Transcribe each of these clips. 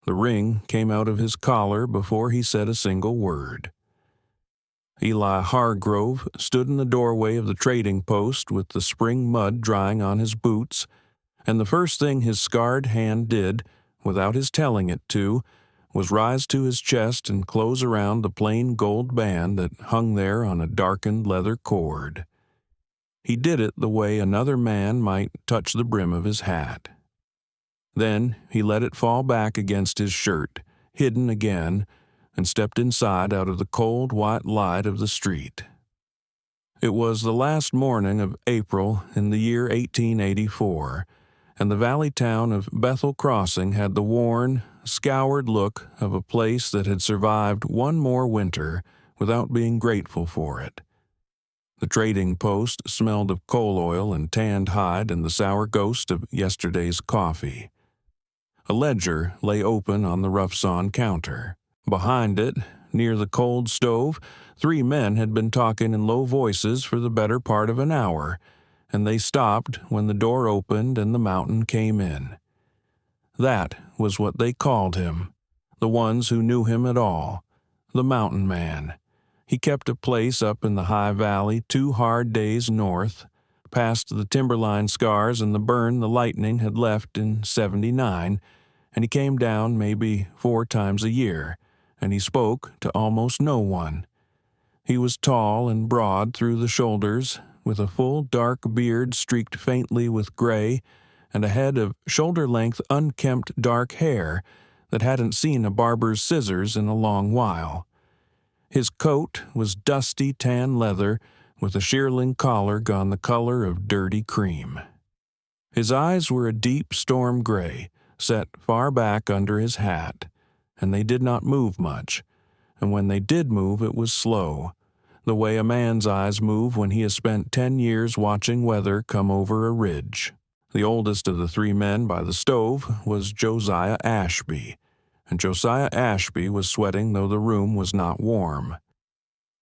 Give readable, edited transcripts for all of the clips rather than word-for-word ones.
The ring came out of his collar before he said a single word. Eli Hargrove stood in the doorway of the trading post with the spring mud drying on his boots, and the first thing his scarred hand did, without his telling it to, was rise to his chest and close around the plain gold band that hung there on a darkened leather cord. He did it the way another man might touch the brim of his hat. Then he let it fall back against his shirt, hidden again, and stepped inside out of the cold white light of the street. It was the last morning of April in the year 1884, and the valley town of Bethel Crossing had the worn, scoured look of a place that had survived one more winter without being grateful for it. The trading post smelled of coal oil and tanned hide and the sour ghost of yesterday's coffee. A ledger lay open on the rough-sawn counter. Behind it, near the cold stove, 3 men had been talking in low voices for the better part of an hour, and they stopped when the door opened and the mountain came in. That was what they called him, the ones who knew him at all, the Mountain Man. He kept a place up in the high valley 2 hard days north, past the timberline scars and the burn the lightning had left in '79, and he came down maybe 4 times a year, and he spoke to almost no one. He was tall and broad through the shoulders, with a full dark beard streaked faintly with gray, and a head of shoulder-length unkempt dark hair that hadn't seen a barber's scissors in a long while. His coat was dusty tan leather with a shearling collar gone the color of dirty cream. His eyes were a deep storm gray, set far back under his hat, and they did not move much, and when they did move it was slow, the way a man's eyes move when he has spent 10 years watching weather come over a ridge. The oldest of the 3 men by the stove was Josiah Ashby, and Josiah Ashby was sweating though the room was not warm.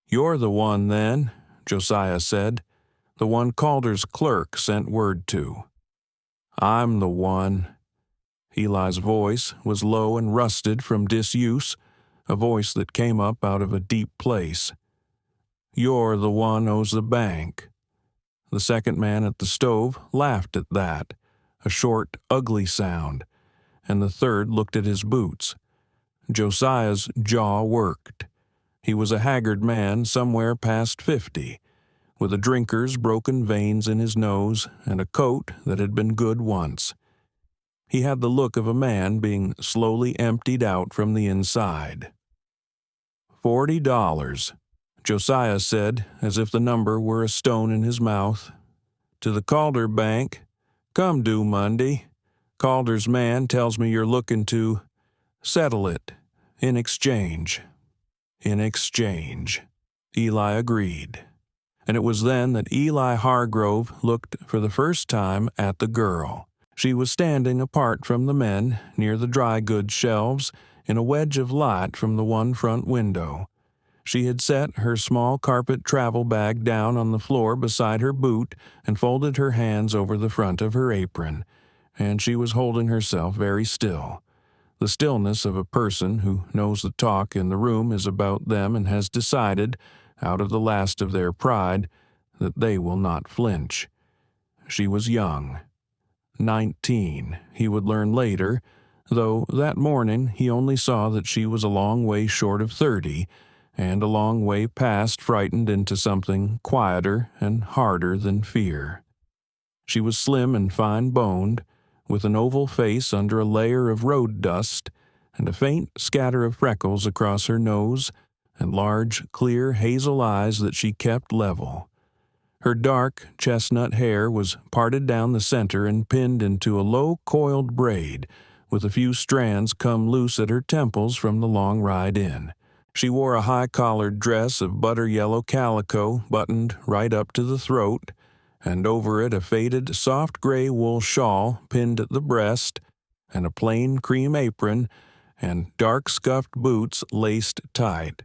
"You're the one, then," Josiah said, "the one Calder's clerk sent word to." "I'm the one." Eli's voice was low and rusted from disuse, a voice that came up out of a deep place. "You're the one owes the bank." The second man at the stove laughed at that, a short, ugly sound, and the third looked at his boots. Josiah's jaw worked. He was a haggard man somewhere past 50, with a drinker's broken veins in his nose and a coat that had been good once. He had the look of a man being slowly emptied out from the inside. $40, Josiah said, as if the number were a stone in his mouth. "To the Calder Bank. Come due Monday. Calder's man tells me you're looking to settle it in exchange." In exchange, Eli agreed. And it was then that Eli Hargrove looked for the first time at the girl. She was standing apart from the men, near the dry goods shelves, in a wedge of light from the one front window. She had set her small carpet travel bag down on the floor beside her boot and folded her hands over the front of her apron, and she was holding herself very still. The stillness of a person who knows the talk in the room is about them and has decided, out of the last of their pride, that they will not flinch. She was young. 19, he would learn later, though that morning he only saw that she was a long way short of 30, and a long way past frightened into something quieter and harder than fear. She was slim and fine-boned, with an oval face under a layer of road dust, and a faint scatter of freckles across her nose, and large, clear hazel eyes that she kept level. Her dark, chestnut hair was parted down the center and pinned into a low, coiled braid, with a few strands come loose at her temples from the long ride in. She wore a high-collared dress of butter-yellow calico buttoned right up to the throat, and over it a faded, soft gray wool shawl pinned at the breast, and a plain cream apron, and dark scuffed boots laced tight.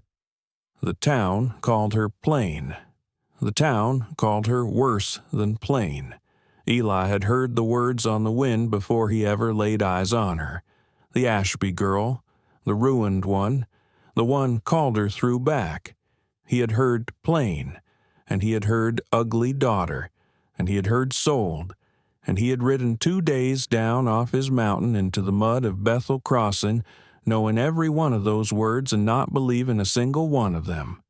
The town called her plain. The town called her worse than plain. Eli had heard the words on the wind before he ever laid eyes on her. the Ashby girl, the ruined one, the one Calder threw back. He had heard plain, and he had heard ugly daughter, and he had heard sold, and he had ridden 2 days down off his mountain into the mud of Bethel Crossing, knowing every one of those words and not believing a single one of them.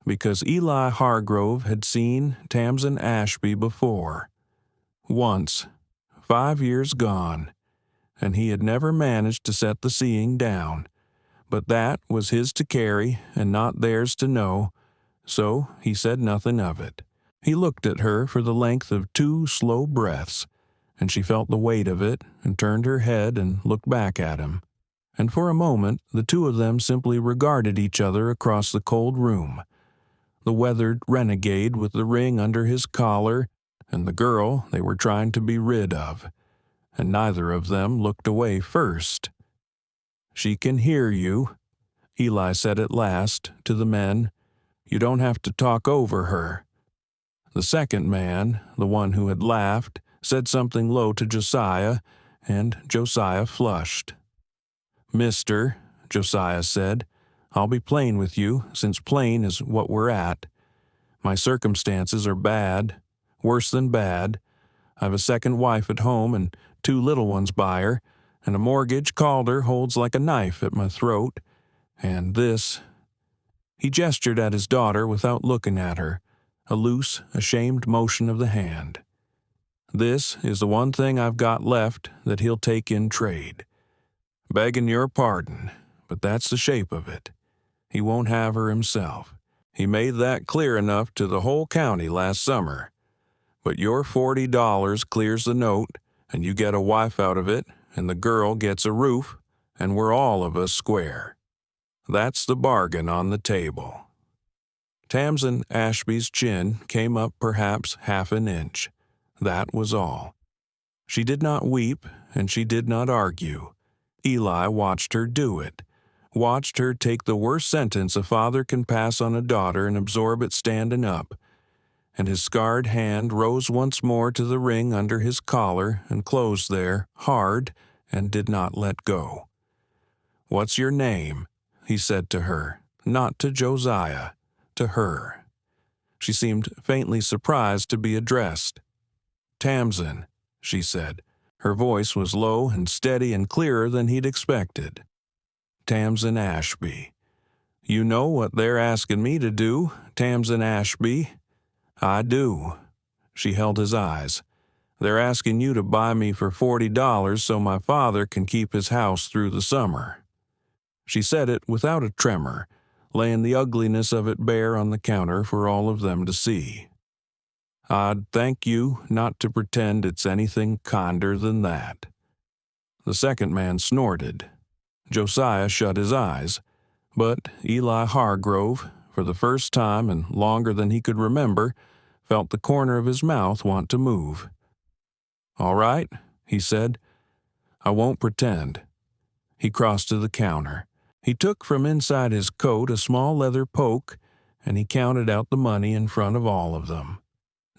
Because Eli Hargrove had seen Tamsin Ashby before. Once, 5 years gone, and he had never managed to set the seeing down. But that was his to carry and not theirs to know, so he said nothing of it. He looked at her for the length of 2 slow breaths, and she felt the weight of it and turned her head and looked back at him. And for a moment the two of them simply regarded each other across the cold room. The weathered renegade with the ring under his collar, and the girl they were trying to be rid of. And neither of them looked away first. "She can hear you," Eli said at last to the men. "You don't have to talk over her." The second man, the one who had laughed, said something low to Josiah, and Josiah flushed. "Mister," Josiah said, "I'll be plain with you, since plain is what we're at. My circumstances are bad, worse than bad. I've a second wife at home and 2 little ones by her, and a mortgage Calder holds like a knife at my throat, and this—" He gestured at his daughter without looking at her, a loose, ashamed motion of the hand. "This is the one thing I've got left that he'll take in trade. Begging your pardon, but that's the shape of it. He won't have her himself. He made that clear enough to the whole county last summer. But your $40 clears the note, and you get a wife out of it, and the girl gets a roof, and we're all of us square. That's the bargain on the table." Tamsin Ashby's chin came up perhaps half an inch. That was all. She did not weep, and she did not argue. Eli watched her do it, watched her take the worst sentence a father can pass on a daughter and absorb it standing up, and his scarred hand rose once more to the ring under his collar and closed there, hard, and did not let go. "What's your name?" he said to her, not to Josiah, to her. She seemed faintly surprised to be addressed. "Tamsin," she said. Her voice was low and steady and clearer than he'd expected. "Tamsin Ashby. You know what they're asking me to do, Tamsin Ashby?" "I do." She held his eyes. "They're asking you to buy me for $40 so my father can keep his house through the summer." She said it without a tremor, laying the ugliness of it bare on the counter for all of them to see. "I'd thank you not to pretend it's anything kinder than that." The second man snorted. Josiah shut his eyes, but Eli Hargrove, for the first time and longer than he could remember, felt the corner of his mouth want to move. "All right," he said. "I won't pretend." He crossed to the counter. He took from inside his coat a small leather poke, and he counted out the money in front of all of them.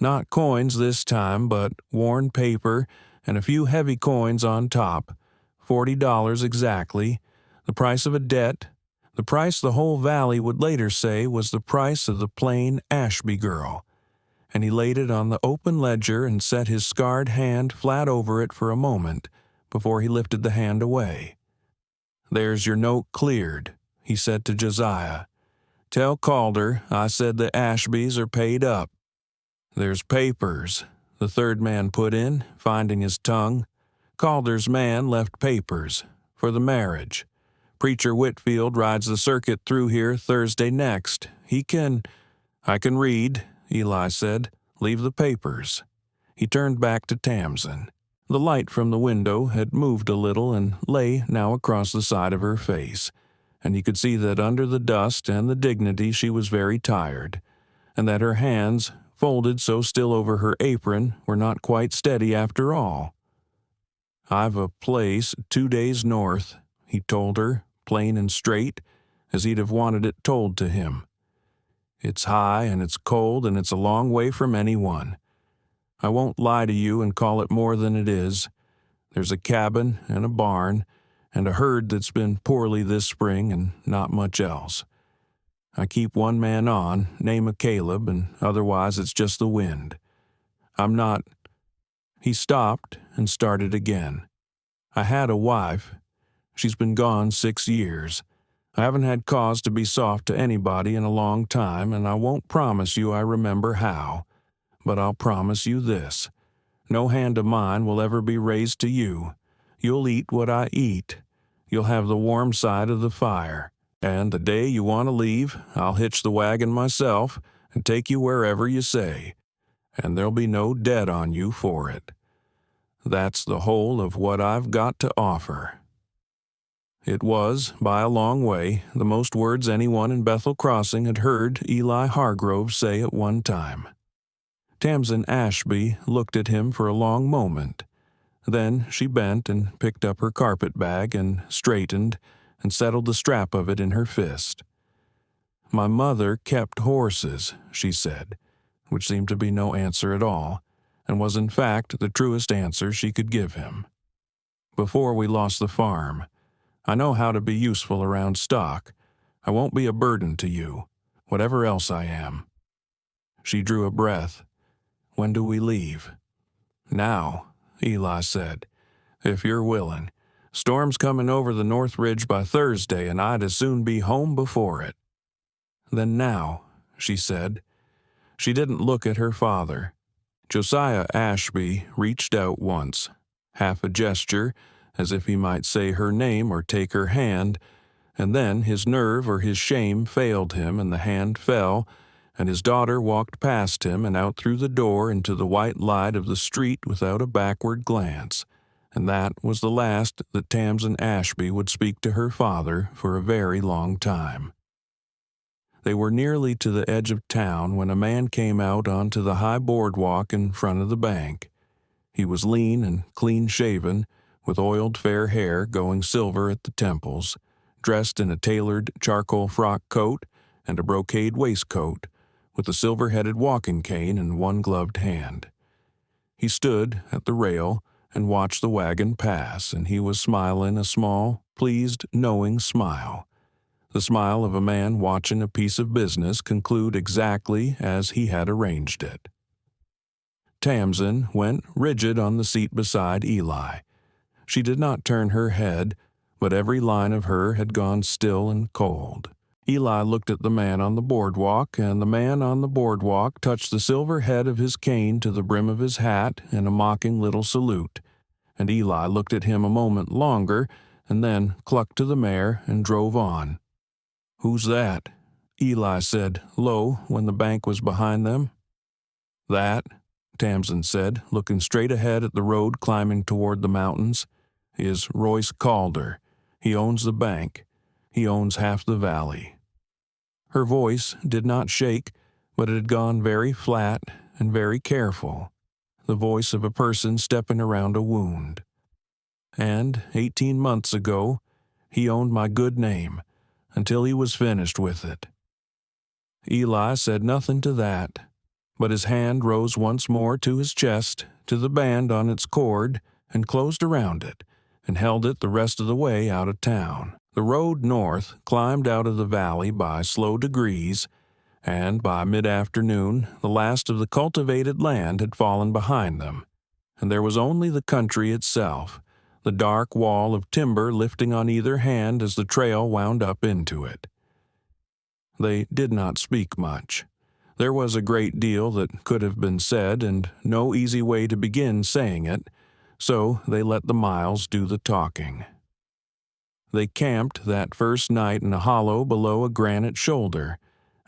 Not coins this time, but worn paper and a few heavy coins on top, $40 exactly, the price of a debt, the price the whole valley would later say was the price of the plain Ashby girl. And he laid it on the open ledger and set his scarred hand flat over it for a moment before he lifted the hand away. "There's your note cleared," he said to Josiah. "Tell Calder I said the Ashbys are paid up." "There's papers," the third man put in, finding his tongue. "Calder's man left papers for the marriage. Preacher Whitfield rides the circuit through here Thursday next. He can—" "I can read," Eli said. "Leave the papers." He turned back to Tamsin. The light from the window had moved a little and lay now across the side of her face, and he could see that under the dust and the dignity she was very tired, and that her hands, folded so still over her apron, were not quite steady after all. "I've a place 2 days north," he told her, plain and straight, as he'd have wanted it told to him. "It's high and it's cold and it's a long way from anyone. I won't lie to you and call it more than it is. There's a cabin and a barn, and a herd that's been poorly this spring and not much else. I keep one man on, name of Caleb, and otherwise it's just the wind. I'm not—" He stopped and started again. "I had a wife. She's been gone 6 years. I haven't had cause to be soft to anybody in a long time, and I won't promise you I remember how. But I'll promise you this. No hand of mine will ever be raised to you. You'll eat what I eat. You'll have the warm side of the fire. And the day you want to leave, I'll hitch the wagon myself and take you wherever you say. And there'll be no debt on you for it. That's the whole of what I've got to offer." It was, by a long way, the most words anyone in Bethel Crossing had heard Eli Hargrove say at one time. Tamsen Ashby looked at him for a long moment. Then she bent and picked up her carpet bag and straightened and settled the strap of it in her fist. "My mother kept horses," she said, which seemed to be no answer at all, and was in fact the truest answer she could give him. "Before we lost the farm. I know how to be useful around stock. I won't be a burden to you, whatever else I am." She drew a breath. "When do we leave?" "Now," Eli said, "if you're willing. Storm's coming over the North Ridge by Thursday, and I'd as soon be home before it." "Then now," she said. She didn't look at her father. Josiah Ashby reached out once, half a gesture, as if he might say her name or take her hand, and then his nerve or his shame failed him and the hand fell, and his daughter walked past him and out through the door into the white light of the street without a backward glance, and that was the last that Tamsen Ashby would speak to her father for a very long time. They were nearly to the edge of town when a man came out onto the high boardwalk in front of the bank. He was lean and clean-shaven, with oiled fair hair going silver at the temples, dressed in a tailored charcoal frock coat and a brocade waistcoat, with a silver-headed walking cane in one gloved hand. He stood at the rail and watched the wagon pass, and he was smiling a small, pleased, knowing smile. The smile of a man watching a piece of business conclude exactly as he had arranged it. Tamsen went rigid on the seat beside Eli. She did not turn her head, but every line of her had gone still and cold. Eli looked at the man on the boardwalk, and the man on the boardwalk touched the silver head of his cane to the brim of his hat in a mocking little salute, and Eli looked at him a moment longer, and then clucked to the mare and drove on. "Who's that?" Eli said low when the bank was behind them. "That," Tamsen said, looking straight ahead at the road climbing toward the mountains, "is Royce Calder. He owns the bank. He owns half the valley." Her voice did not shake, but it had gone very flat and very careful, the voice of a person stepping around a wound. "And 18 months ago, he owned my good name, until he was finished with it." Eli said nothing to that, but his hand rose once more to his chest, to the band on its cord, and closed around it, and held it the rest of the way out of town. The road north climbed out of the valley by slow degrees, and by mid-afternoon the last of the cultivated land had fallen behind them, and there was only the country itself, the dark wall of timber lifting on either hand as the trail wound up into it. They did not speak much. There was a great deal that could have been said, and no easy way to begin saying it, so they let the miles do the talking. They camped that first night in a hollow below a granite shoulder,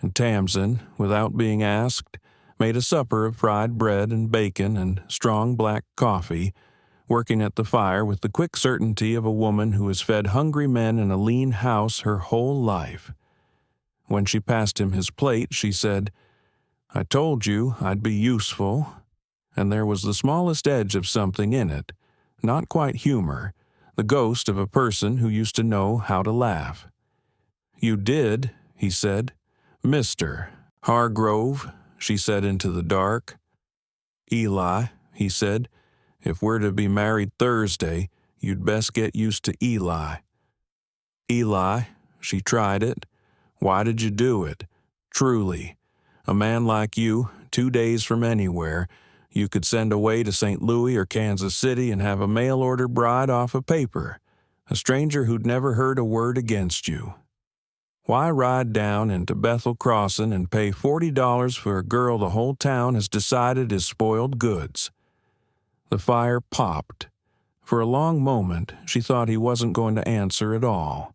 and Tamsen, without being asked, made a supper of fried bread and bacon and strong black coffee, working at the fire with the quick certainty of a woman who has fed hungry men in a lean house her whole life. When she passed him his plate, she said, "I told you I'd be useful," and there was the smallest edge of something in it, not quite humor, the ghost of a person who used to know how to laugh. "You did," he said. "Mr. Hargrove," she said into the dark. "Eli," he said, "if we're to be married Thursday, You'd best get used to Eli." "Eli, she tried it. Why did you do it? Truly, a man like you, 2 days from anywhere, you could send away to St. Louis or Kansas City and have a mail-order bride off a paper, a stranger who'd never heard a word against you. Why ride down into Bethel Crossing and pay $40 for a girl the whole town has decided is spoiled goods?" The fire popped. For a long moment, she thought he wasn't going to answer at all.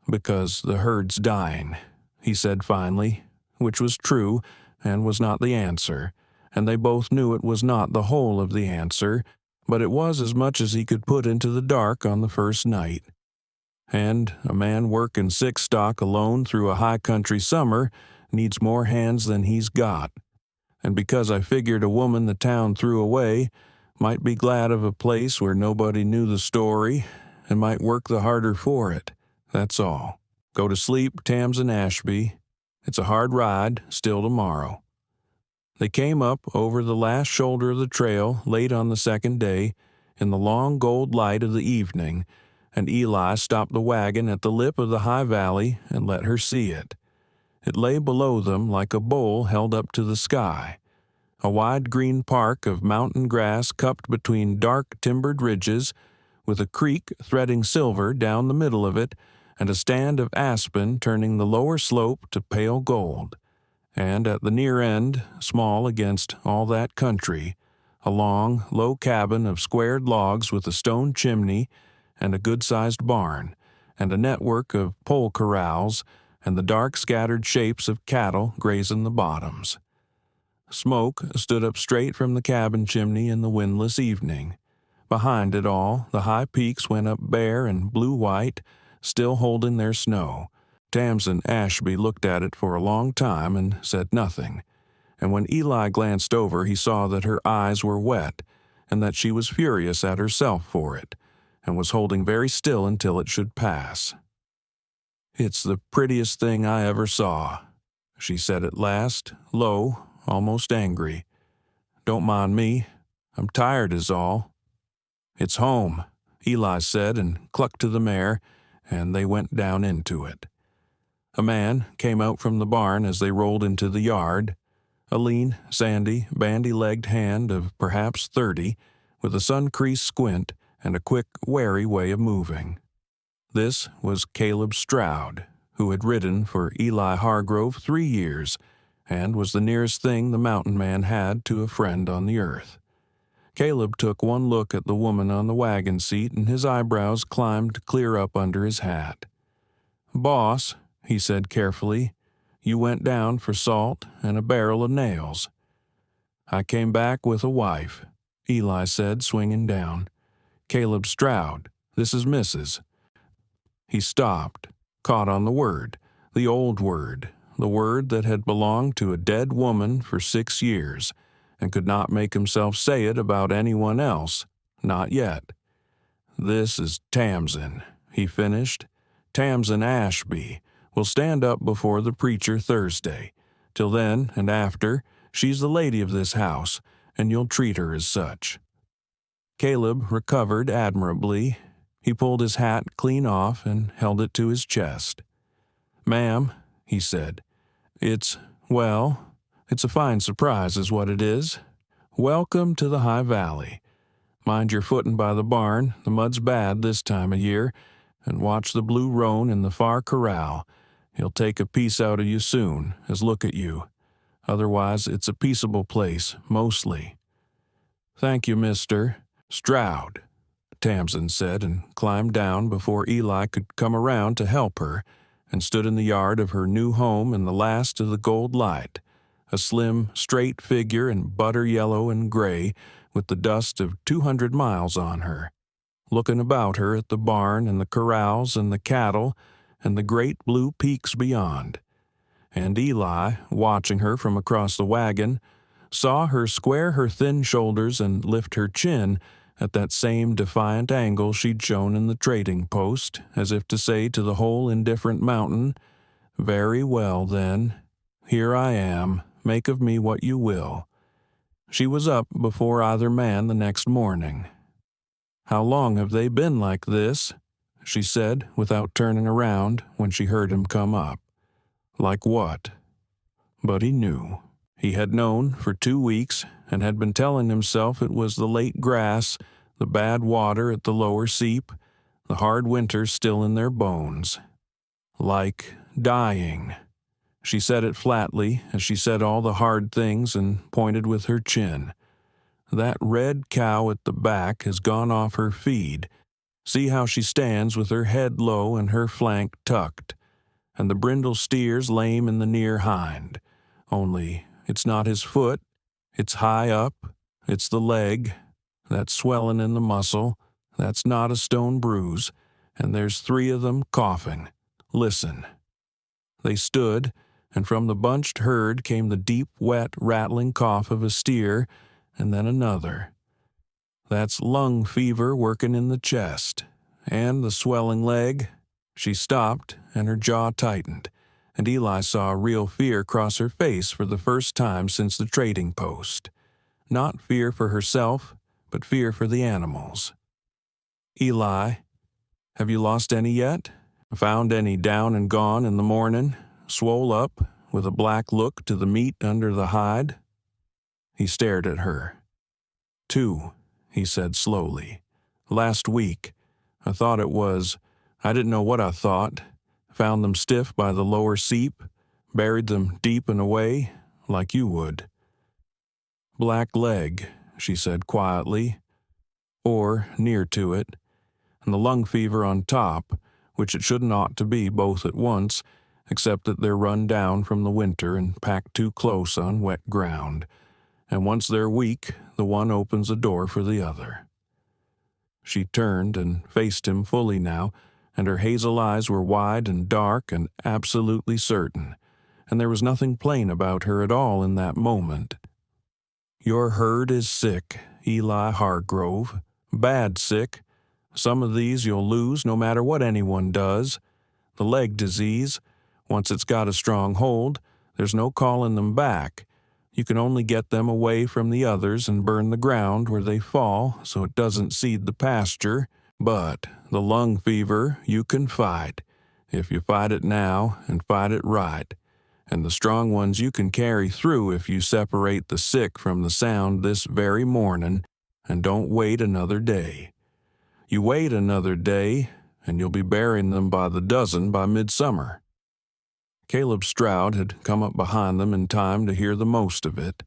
"Because the herd's dying," he said finally, which was true and was not the answer, and they both knew it was not the whole of the answer, but it was as much as he could put into the dark on the first night. And a man working sick stock alone through a high-country summer needs more hands than he's got. And because I figured a woman the town threw away might be glad of a place where nobody knew the story and might work the harder for it, that's all. Go to sleep, Tamsen Ashby. It's a hard ride, still tomorrow." They came up over the last shoulder of the trail late on the second day, in the long gold light of the evening, and Eli stopped the wagon at the lip of the high valley and let her see it. It lay below them like a bowl held up to the sky. A wide green park of mountain grass cupped between dark timbered ridges, with a creek threading silver down the middle of it, and a stand of aspen turning the lower slope to pale gold. And at the near end, small against all that country, a long, low cabin of squared logs with a stone chimney and a good-sized barn, and a network of pole corrals, and the dark scattered shapes of cattle grazing the bottoms. Smoke stood up straight from the cabin chimney in the windless evening. Behind it all, the high peaks went up bare and blue-white, still holding their snow. Tamsen Ashby looked at it for a long time and said nothing, and when Eli glanced over he saw that her eyes were wet, and that she was furious at herself for it, and was holding very still until it should pass. "It's the prettiest thing I ever saw," she said at last, low, almost angry. "Don't mind me. I'm tired is all." "It's home," Eli said, and clucked to the mare, and they went down into it. A man came out from the barn as they rolled into the yard, a lean, sandy, bandy-legged hand of perhaps 30, with a sun-creased squint and a quick, wary way of moving. This was Caleb Stroud, who had ridden for Eli Hargrove 3 years, and was the nearest thing the mountain man had to a friend on the earth. Caleb took one look at the woman on the wagon seat, and his eyebrows climbed clear up under his hat. "Boss," he said carefully, "you went down for salt and a barrel of nails." "I came back with a wife," Eli said, swinging down. "Caleb Stroud, this is Mrs." He stopped, caught on the word, the old word, the word that had belonged to a dead woman for 6 years, and could not make himself say it about anyone else, not yet. "This is Tamsen," he finished. "Tamsen Ashby will stand up before the preacher Thursday. Till then and after, she's the lady of this house, and you'll treat her as such." Caleb recovered admirably. He pulled his hat clean off and held it to his chest. "Ma'am," he said, it's a fine surprise is what it is. Welcome to the High Valley. Mind your footing by the barn, the mud's bad this time of year, and watch the blue roan in the far corral. He'll take a piece out of you soon, as look at you. Otherwise, it's a peaceable place, mostly." "Thank you, Mr. Stroud," Tamsen said, and climbed down before Eli could come around to help her, and stood in the yard of her new home in the last of the gold light, a slim, straight figure in butter yellow and gray, with the dust of 200 miles on her, looking about her at the barn and the corrals and the cattle and the great blue peaks beyond. And Eli, watching her from across the wagon, saw her square her thin shoulders and lift her chin at that same defiant angle she'd shown in the trading post, as if to say to the whole indifferent mountain, "Very well, then. Here I am. Make of me what you will." She was up before either man the next morning. "How long have they been like this?" she said without turning around when she heard him come up. "Like what?" But he knew. He had known for 2 weeks and had been telling himself it was the late grass, the bad water at the lower seep, the hard winter still in their bones. Like dying. She said it flatly as she said all the hard things and pointed with her chin. That red cow at the back has gone off her feed. See how she stands with her head low and her flank tucked. And the brindle steer's lame in the near hind. Only it's not his foot, it's high up, it's the leg, that's swelling in the muscle, that's not a stone bruise, and there's 3 of them coughing. Listen. They stood, and from the bunched herd came the deep, wet, rattling cough of a steer, and then another. That's lung fever working in the chest, and the swelling leg. She stopped, and her jaw tightened, and Eli saw real fear cross her face for the first time since the trading post. Not fear for herself, but fear for the animals. "Eli, have you lost any yet? Found any down and gone in the morning, swole up, with a black look to the meat under the hide?" He stared at her. "2, he said slowly. "Last week. I thought it was. I didn't know what I thought. Found them stiff by the lower seep, buried them deep and away, like you would." "Black leg," she said quietly, "or near to it, and the lung fever on top, which it shouldn't ought to be both at once, except that they're run down from the winter and packed too close on wet ground, and once they're weak, the one opens a door for the other." She turned and faced him fully now, and her hazel eyes were wide and dark and absolutely certain, and there was nothing plain about her at all in that moment. "Your herd is sick, Eli Hargrove. Bad sick. Some of these you'll lose no matter what anyone does. The leg disease, once it's got a strong hold, there's no calling them back. You can only get them away from the others and burn the ground where they fall so it doesn't seed the pasture. But the lung fever you can fight, if you fight it now and fight it right. And the strong ones you can carry through if you separate the sick from the sound this very morning and don't wait another day. You wait another day, and you'll be burying them by the dozen by midsummer." Caleb Stroud had come up behind them in time to hear the most of it,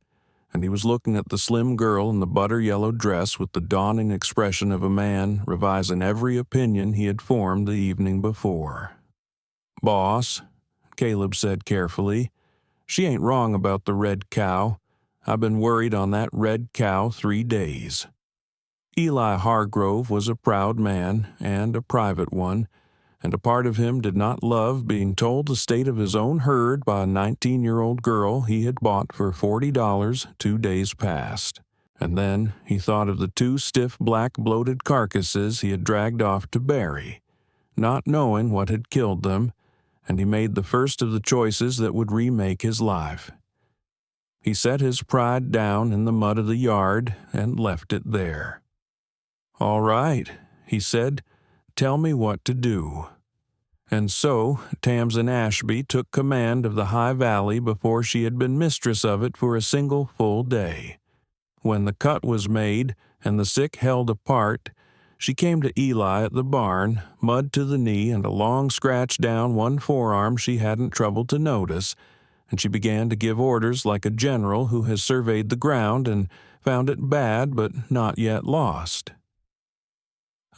and he was looking at the slim girl in the butter-yellow dress with the dawning expression of a man revising every opinion he had formed the evening before. "Boss," Caleb said carefully, "she ain't wrong about the red cow. I've been worried on that red cow 3 days." Eli Hargrove was a proud man and a private one, and a part of him did not love being told the state of his own herd by a 19-year-old girl he had bought for $40 2 days past. And then he thought of the 2 stiff black bloated carcasses he had dragged off to bury, not knowing what had killed them, and he made the first of the choices that would remake his life. He set his pride down in the mud of the yard and left it there. "All right," he said, "tell me what to do." And so Tamsin Ashby took command of the High Valley before she had been mistress of it for a single full day. When the cut was made and the sick held apart, she came to Eli at the barn, mud to the knee and a long scratch down one forearm she hadn't troubled to notice, and she began to give orders like a general who has surveyed the ground and found it bad but not yet lost.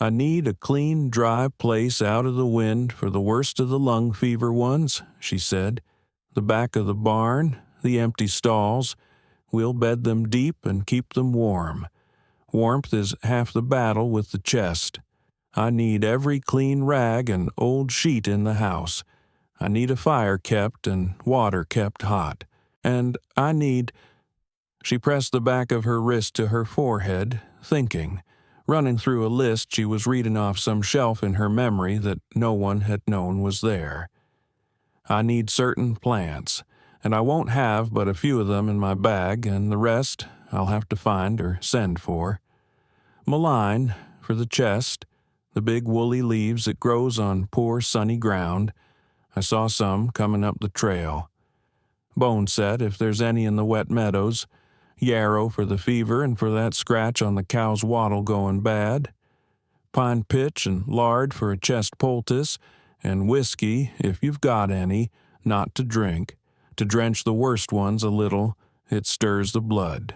"I need a clean, dry place out of the wind for the worst of the lung fever ones," she said. "The back of the barn, the empty stalls. We'll bed them deep and keep them warm. Warmth is half the battle with the chest. I need every clean rag and old sheet in the house. I need a fire kept and water kept hot. And I need—" She pressed the back of her wrist to her forehead, thinking, running through a list she was reading off some shelf in her memory that no one had known was there. "I need certain plants, and I won't have but a few of them in my bag, and the rest I'll have to find or send for. Mullein, for the chest, the big woolly leaves that grows on poor sunny ground. I saw some coming up the trail. Boneset, if there's any in the wet meadows. Yarrow for the fever and for that scratch on the cow's wattle going bad. Pine pitch and lard for a chest poultice, and whiskey, if you've got any, not to drink, to drench the worst ones a little, it stirs the blood.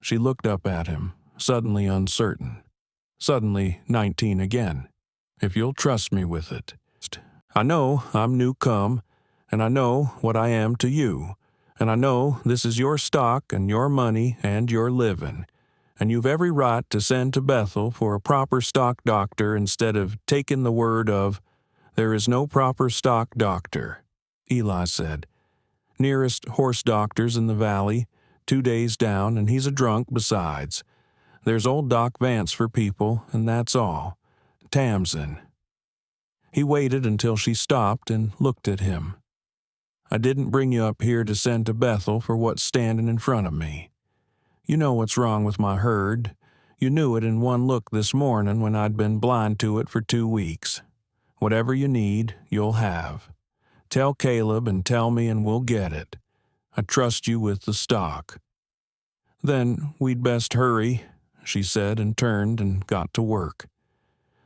She looked up at him, suddenly uncertain, suddenly 19 again. If you'll trust me with it. I know I'm new come, and I know what I am to you, and I know this is your stock and your money and your living, and you've every right to send to Bethel for a proper stock doctor instead of taking the word of, there is no proper stock doctor, Eli said. Nearest horse doctor's in the valley, 2 days down, and he's a drunk besides. There's old Doc Vance for people, and that's all. Tamsin. He waited until she stopped and looked at him. I didn't bring you up here to send to Bethel for what's standing in front of me. You know what's wrong with my herd. You knew it in one look this morning when I'd been blind to it for 2 weeks. Whatever you need, you'll have. Tell Caleb and tell me and we'll get it. I trust you with the stock. Then we'd best hurry, she said, and turned and got to work.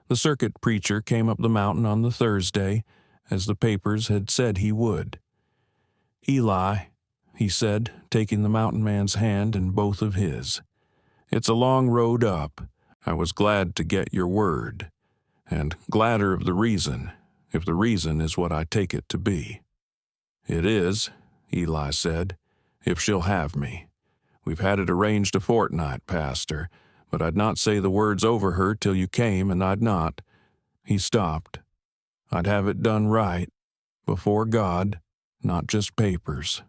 The circuit preacher came up the mountain on the Thursday, as the papers had said he would. Eli, he said, taking the mountain man's hand in both of his. It's a long road up. I was glad to get your word, and gladder of the reason, if the reason is what I take it to be. It is, Eli said, if she'll have me. We've had it arranged a fortnight, Pastor, but I'd not say the words over her till you came, and I'd not. He stopped. I'd have it done right, before God, not just papers.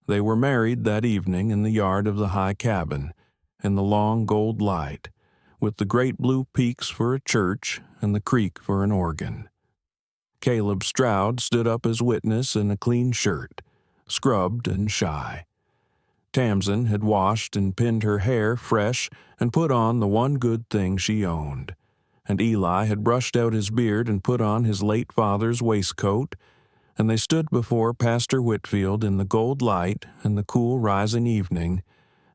They were married that evening in the yard of the high cabin, in the long gold light, with the great blue peaks for a church and the creek for an organ. Caleb Stroud stood up as witness in a clean shirt, scrubbed and shy. Tamsin had washed and pinned her hair fresh and put on the one good thing she owned, and Eli had brushed out his beard and put on his late father's waistcoat, and they stood before Pastor Whitfield in the gold light and the cool rising evening,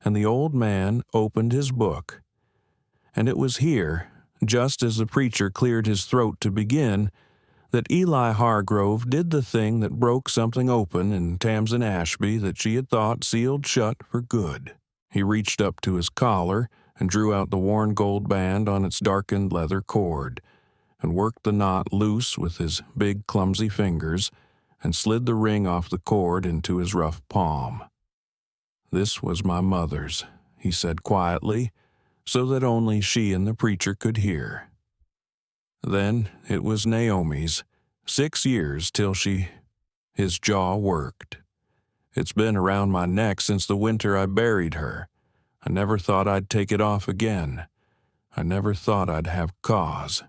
and the old man opened his book. And it was here, just as the preacher cleared his throat to begin, that Eli Hargrove did the thing that broke something open in Tamsin Ashby that she had thought sealed shut for good. He reached up to his collar and drew out the worn gold band on its darkened leather cord, and worked the knot loose with his big clumsy fingers, and slid the ring off the cord into his rough palm. This was my mother's, he said quietly, so that only she and the preacher could hear. Then it was Naomi's, 6 years till she... His jaw worked. It's been around my neck since the winter I buried her. I never thought I'd take it off again. I never thought I'd have cause.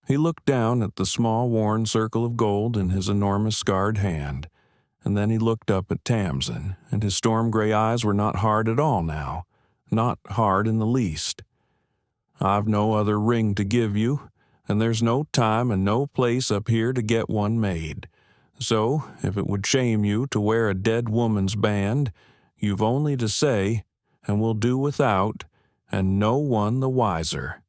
He looked down at the small worn circle of gold in his enormous scarred hand, and then he looked up at Tamsin, and his storm-gray eyes were not hard at all now, not hard in the least. I've no other ring to give you, and there's no time and no place up here to get one made. So, if it would shame you to wear a dead woman's band, you've only to say, and we'll do without, and no one the wiser.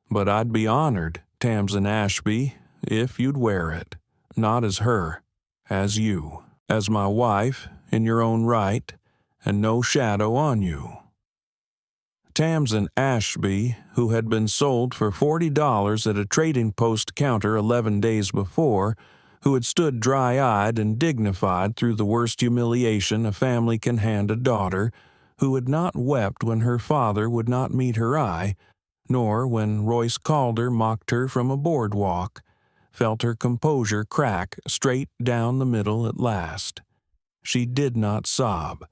But I'd be honored, Tamsin Ashby, if you'd wear it, not as her, as you, as my wife, in your own right, and no shadow on you. Tamsin Ashby, who had been sold for $40 at a trading post counter 11 days before, who had stood dry-eyed and dignified through the worst humiliation a family can hand a daughter, who had not wept when her father would not meet her eye, nor when Royce Calder mocked her from a boardwalk, felt her composure crack straight down the middle at last. She did not sob,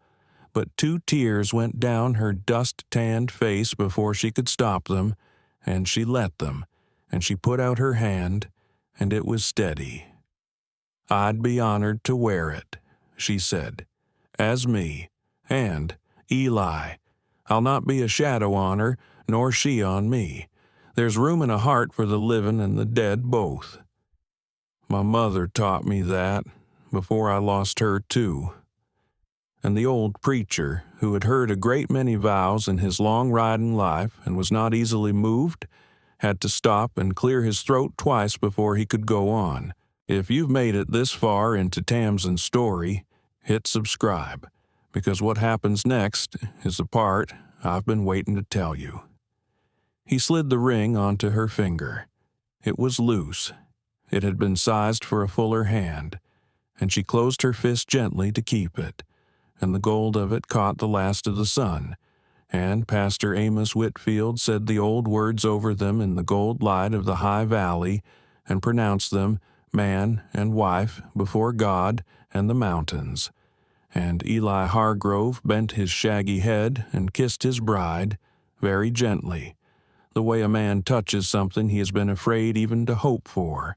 but 2 tears went down her dust-tanned face before she could stop them, and she let them, and she put out her hand, and it was steady. I'd be honored to wear it, she said, as me, and, Eli, I'll not be a shadow on her, nor she on me. There's room in a heart for the living and the dead both. My mother taught me that, before I lost her too. And the old preacher, who had heard a great many vows in his long riding life and was not easily moved, had to stop and clear his throat twice before he could go on. If you've made it this far into Tamsin's story, hit subscribe, because what happens next is the part I've been waiting to tell you. He slid the ring onto her finger. It was loose. It had been sized for a fuller hand, and she closed her fist gently to keep it, and the gold of it caught the last of the sun, and Pastor Amos Whitfield said the old words over them in the gold light of the high valley and pronounced them man and wife before God and the mountains. And Eli Hargrove bent his shaggy head and kissed his bride very gently, the way a man touches something he has been afraid even to hope for.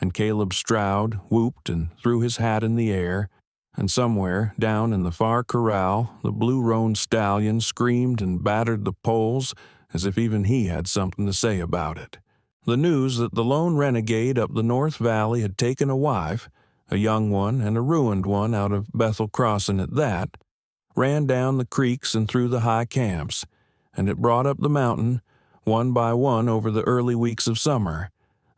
And Caleb Stroud whooped and threw his hat in the air, and somewhere down in the far corral the blue-roan stallion screamed and battered the poles as if even he had something to say about it. The news that the lone renegade up the North Valley had taken a wife, a young one and a ruined one out of Bethel Crossing at that, ran down the creeks and through the high camps, and it brought up the mountain, one by one over the early weeks of summer,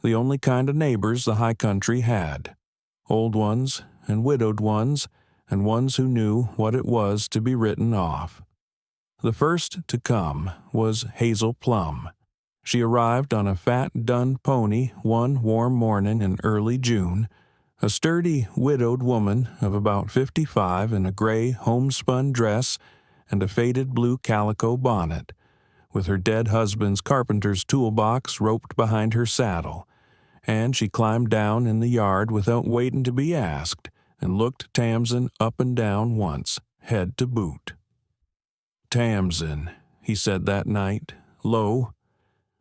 the only kind of neighbors the high country had, old ones and widowed ones, and ones who knew what it was to be written off. The first to come was Hazel Plum. She arrived on a fat dun pony one warm morning in early June, a sturdy widowed woman of about 55 in a gray homespun dress and a faded blue calico bonnet, with her dead husband's carpenter's toolbox roped behind her saddle, and she climbed down in the yard without waiting to be asked and looked Tamsin up and down once, head to boot. "Tamsin," he said that night, low,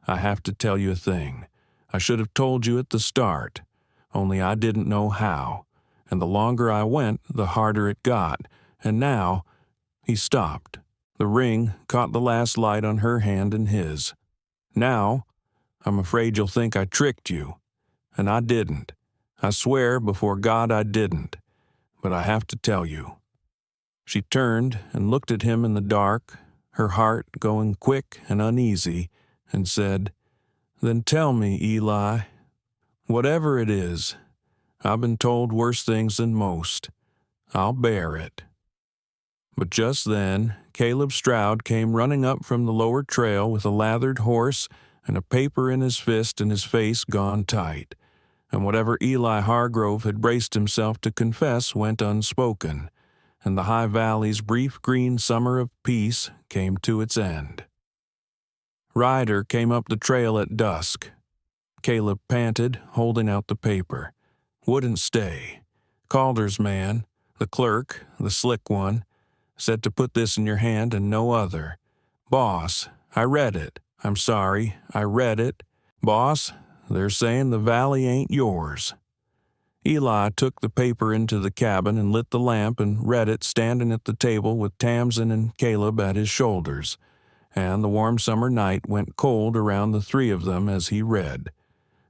"I have to tell you a thing. I should have told you at the start, only I didn't know how, and the longer I went, the harder it got, and now—" He stopped. The ring caught the last light on her hand in his. "Now, I'm afraid you'll think I tricked you, and I didn't. I swear before God I didn't, but I have to tell you." She turned and looked at him in the dark, her heart going quick and uneasy, and said, "Then tell me, Eli. Whatever it is, I've been told worse things than most. I'll bear it." But just then, Caleb Stroud came running up from the lower trail with a lathered horse and a paper in his fist and his face gone tight, and whatever Eli Hargrove had braced himself to confess went unspoken, and the High Valley's brief green summer of peace came to its end. Ryder came up the trail at dusk. Caleb panted, holding out the paper. Wouldn't stay. Calder's man, the clerk, the slick one, said to put this in your hand and no other. "Boss, I read it. I'm sorry, I read it. Boss, they're saying the valley ain't yours." Eli took the paper into the cabin and lit the lamp and read it standing at the table with Tamsin and Caleb at his shoulders, and the warm summer night went cold around the three of them as he read.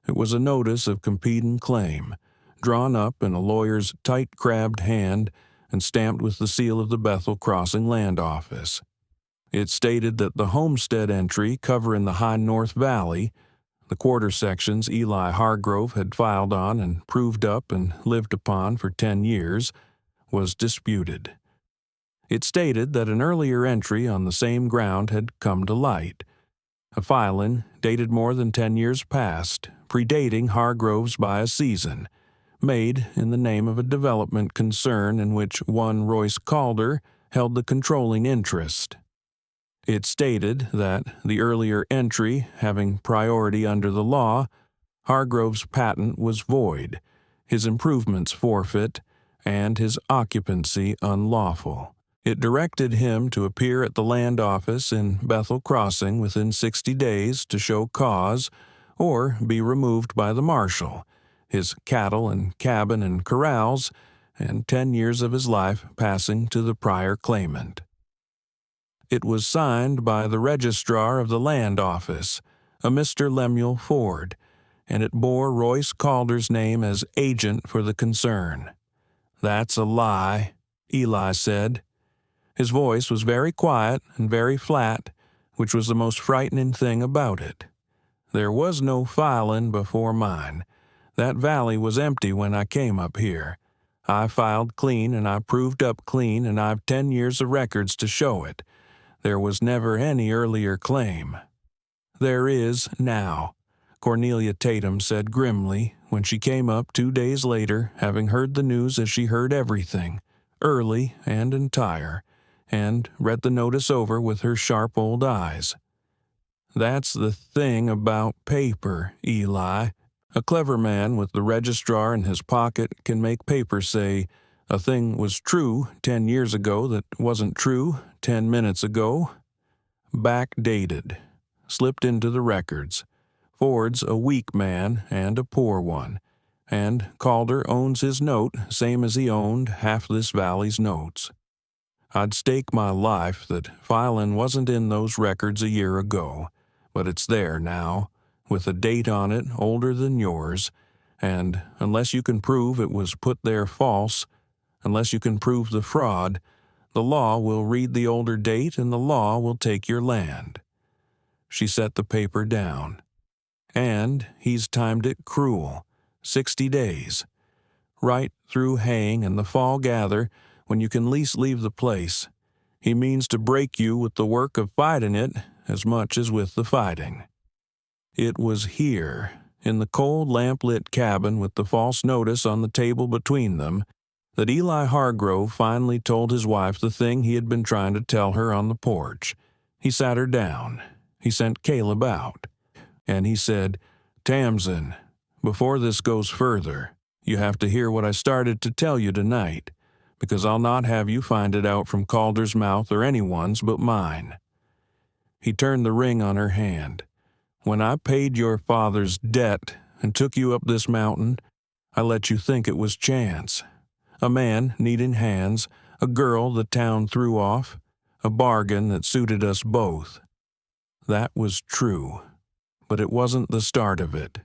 It was a notice of competing claim, drawn up in a lawyer's tight-crabbed hand and stamped with the seal of the Bethel Crossing Land Office. It stated that the homestead entry covering the high North Valley, the quarter sections Eli Hargrove had filed on and proved up and lived upon for 10 years, was disputed. It stated that an earlier entry on the same ground had come to light, a filing dated more than 10 years past, predating Hargrove's by a season, made in the name of a development concern in which one Royce Calder held the controlling interest. It stated that the earlier entry having priority under the law, Hargrove's patent was void, his improvements forfeit, and his occupancy unlawful. It directed him to appear at the land office in Bethel Crossing within 60 days to show cause, or be removed by the marshal, his cattle and cabin and corrals, and 10 years of his life passing to the prior claimant. It was signed by the registrar of the land office, a Mr. Lemuel Ford, and it bore Royce Calder's name as agent for the concern. "That's a lie," Eli said. His voice was very quiet and very flat, which was the most frightening thing about it. "There was no filing before mine. That valley was empty when I came up here. I filed clean and I proved up clean, and I've 10 years of records to show it. There was never any earlier claim." "There is now," Cornelia Tatum said grimly when she came up 2 days later, having heard the news as she heard everything, early and entire, and read the notice over with her sharp old eyes. "That's the thing about paper, Eli. A clever man with the registrar in his pocket can make paper say a thing was true 10 years ago that wasn't true 10 minutes ago. Backdated. Slipped into the records. Ford's a weak man and a poor one, and Calder owns his note same as he owned half this valley's notes. I'd stake my life that filing wasn't in those records a year ago, but it's there now, with a date on it older than yours, and unless you can prove it was put there false, unless you can prove the fraud, the law will read the older date and the law will take your land." She set the paper down. "And he's timed it cruel, 60 days. Right through haying and the fall gather, when you can least leave the place. He means to break you with the work of fighting it as much as with the fighting." It was here, in the cold lamp-lit cabin with the false notice on the table between them, that Eli Hargrove finally told his wife the thing he had been trying to tell her on the porch. He sat her down. He sent Caleb out. And he said, "Tamsin, before this goes further, you have to hear what I started to tell you tonight, because I'll not have you find it out from Calder's mouth or anyone's but mine." He turned the ring on her hand. "When I paid your father's debt and took you up this mountain, I let you think it was chance. A man needing hands, a girl the town threw off, a bargain that suited us both. That was true, but it wasn't the start of it."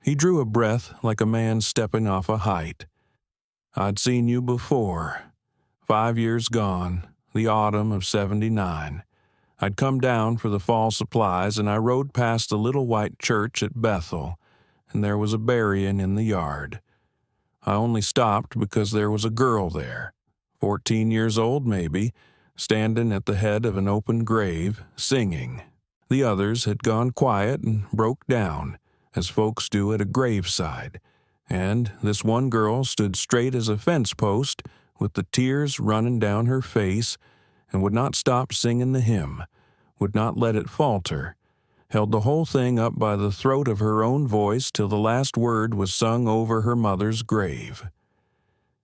He drew a breath like a man stepping off a height. "I'd seen you before. 5 years gone, the autumn of '79. I'd come down for the fall supplies, and I rode past the little white church at Bethel, and there was a burying in the yard. I only stopped because there was a girl there, 14 years old maybe, standing at the head of an open grave, singing. The others had gone quiet and broke down, as folks do at a graveside, and this one girl stood straight as a fence post with the tears running down her face, and would not stop singing the hymn, would not let it falter, held the whole thing up by the throat of her own voice till the last word was sung over her mother's grave."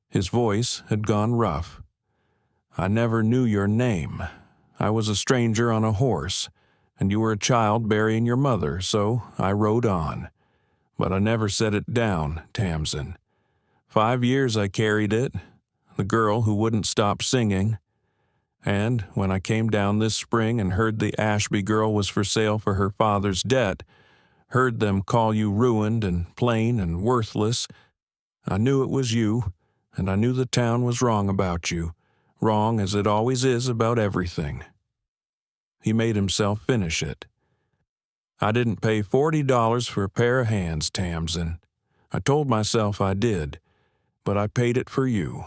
His voice had gone rough. "I never knew your name. I was a stranger on a horse, and you were a child burying your mother, so I rode on. But I never set it down, Tamsin. 5 years I carried it, the girl who wouldn't stop singing. And when I came down this spring and heard the Ashby girl was for sale for her father's debt, heard them call you ruined and plain and worthless, I knew it was you, and I knew the town was wrong about you, wrong as it always is about everything." He made himself finish it. "I didn't pay $40 for a pair of hands, Tamsin. I told myself I did, but I paid it for you.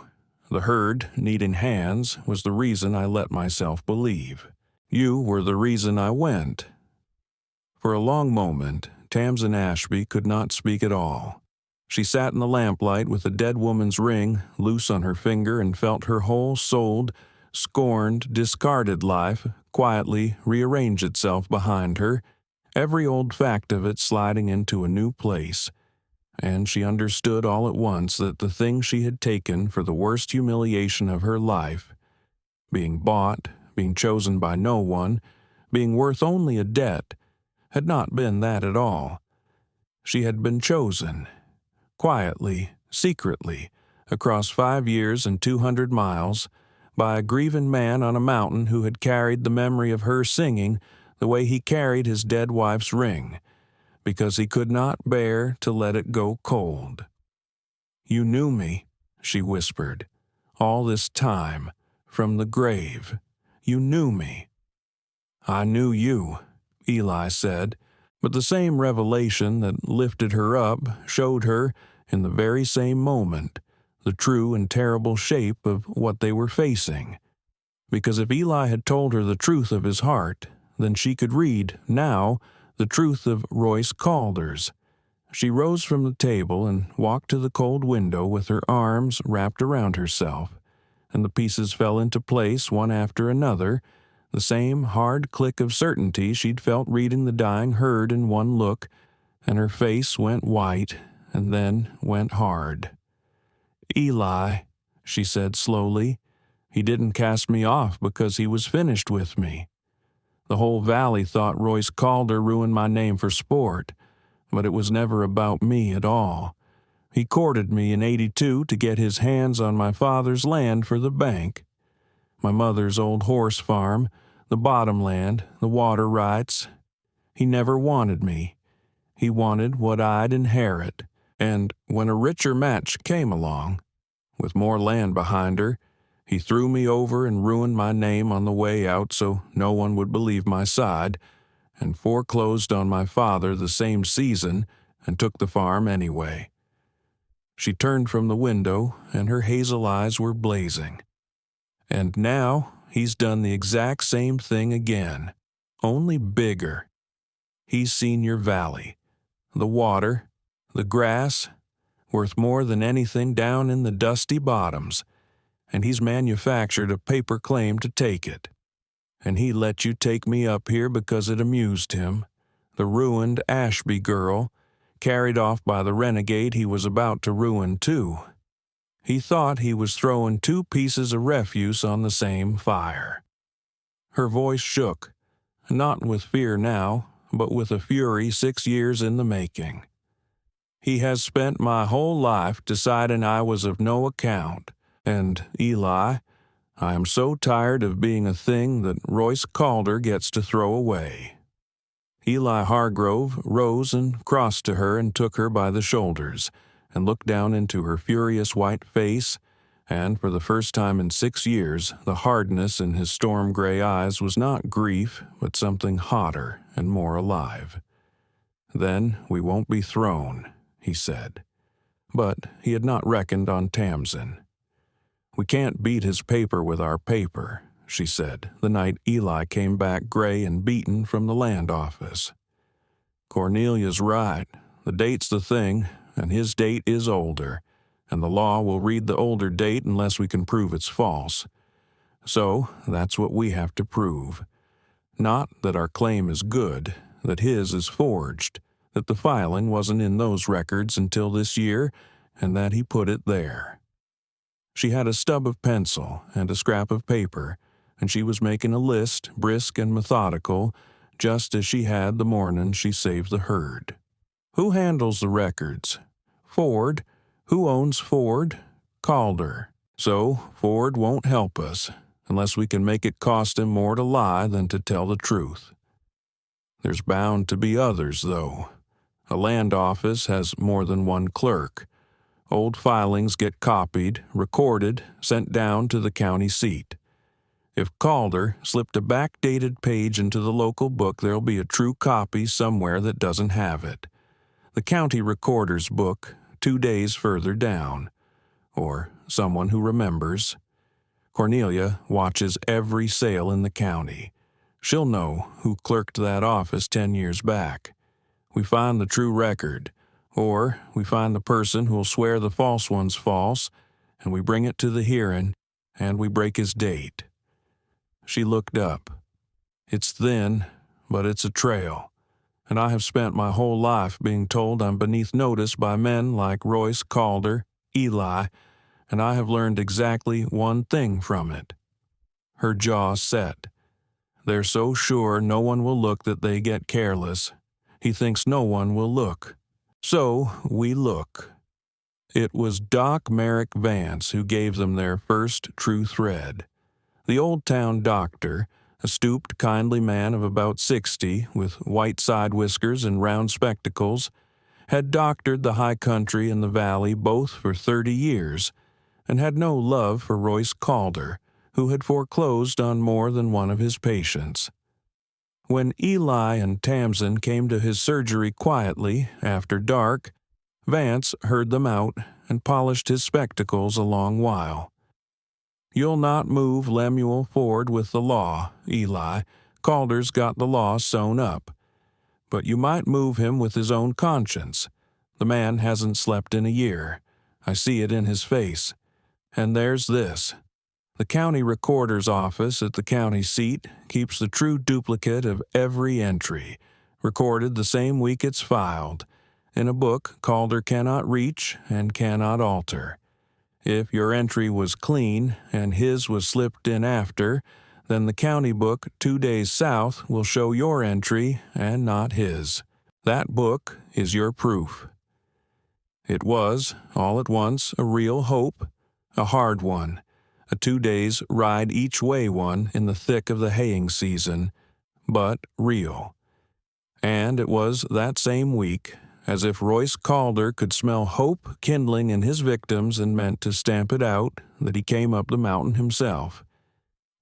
The herd needing hands was the reason I let myself believe. You were the reason I went." For a long moment, Tamsin Ashby could not speak at all. She sat in the lamplight with a dead woman's ring loose on her finger and felt her whole souled, scorned, discarded life quietly rearrange itself behind her, every old fact of it sliding into a new place. And she understood all at once that the thing she had taken for the worst humiliation of her life, being bought, being chosen by no one, being worth only a debt, had not been that at all. She had been chosen, quietly, secretly, across 5 years and 200 miles, by a grieving man on a mountain who had carried the memory of her singing the way he carried his dead wife's ring, because he could not bear to let it go cold. "You knew me," she whispered, "all this time, from the grave. You knew me." "I knew you," Eli said, but the same revelation that lifted her up showed her, in the very same moment, the true and terrible shape of what they were facing. Because if Eli had told her the truth of his heart, then she could read, now, the truth of Royce Calder's. She rose from the table and walked to the cold window with her arms wrapped around herself, and the pieces fell into place one after another, the same hard click of certainty she'd felt reading the dying herd in one look, and her face went white and then went hard. "Eli," she said slowly, "he didn't cast me off because he was finished with me. The whole valley thought Royce Calder ruined my name for sport, but it was never about me at all. He courted me in '82 to get his hands on my father's land for the bank. My mother's old horse farm, the bottomland, the water rights. He never wanted me. He wanted what I'd inherit. And when a richer match came along, with more land behind her, he threw me over and ruined my name on the way out so no one would believe my side, and foreclosed on my father the same season and took the farm anyway." She turned from the window, and her hazel eyes were blazing. "And now he's done the exact same thing again, only bigger. He's seen your valley, the water, the grass, worth more than anything down in the dusty bottoms, and he's manufactured a paper claim to take it. And he let you take me up here because it amused him, the ruined Ashby girl, carried off by the renegade he was about to ruin too. He thought he was throwing two pieces of refuse on the same fire." Her voice shook, not with fear now, but with a fury 6 years in the making. "He has spent my whole life deciding I was of no account, and, Eli, I am so tired of being a thing that Royce Calder gets to throw away." Eli Hargrove rose and crossed to her and took her by the shoulders, and looked down into her furious white face, and for the first time in 6 years the hardness in his storm-gray eyes was not grief, but something hotter and more alive. "Then we won't be thrown," he said. But he had not reckoned on Tamsin. "We can't beat his paper with our paper," she said, the night Eli came back gray and beaten from the land office. "Cornelia's right. The date's the thing, and his date is older, and the law will read the older date unless we can prove it's false. So that's what we have to prove. Not that our claim is good, that his is forged, that the filing wasn't in those records until this year, and that he put it there." She had a stub of pencil and a scrap of paper, and she was making a list, brisk and methodical, just as she had the morning she saved the herd. "Who handles the records? Ford. Who owns Ford? Calder. So Ford won't help us, unless we can make it cost him more to lie than to tell the truth. There's bound to be others, though. A land office has more than one clerk. Old filings get copied, recorded, sent down to the county seat. If Calder slipped a backdated page into the local book, there'll be a true copy somewhere that doesn't have it. The county recorder's book, 2 days further down. Or someone who remembers. Cornelia watches every sale in the county. She'll know who clerked that office 10 years back. We find the true record, or we find the person who'll swear the false one's false, and we bring it to the hearing, and we break his date." She looked up. "It's thin, but it's a trail, and I have spent my whole life being told I'm beneath notice by men like Royce Calder, Eli, and I have learned exactly one thing from it." Her jaw set. "They're so sure no one will look that they get careless. He thinks no one will look. So we look." It was Doc Merrick Vance who gave them their first true thread. The Old Town doctor, a stooped, kindly man of about 60, with white side whiskers and round spectacles, had doctored the high country and the valley both for 30 years, and had no love for Royce Calder, who had foreclosed on more than one of his patients. When Eli and Tamsen came to his surgery quietly after dark, Vance heard them out and polished his spectacles a long while. "You'll not move Lemuel Ford with the law, Eli. Calder's got the law sewn up. But you might move him with his own conscience. The man hasn't slept in a year. I see it in his face. And there's this. The county recorder's office at the county seat keeps the true duplicate of every entry, recorded the same week it's filed, in a book Calder cannot reach and cannot alter. If your entry was clean and his was slipped in after, then the county book 2 days south will show your entry and not his. That book is your proof." It was, all at once, a real hope, a hard one, a 2 days ride each way one in the thick of the haying season, but real. And it was that same week, as if Royce Calder could smell hope kindling in his victims and meant to stamp it out, that he came up the mountain himself.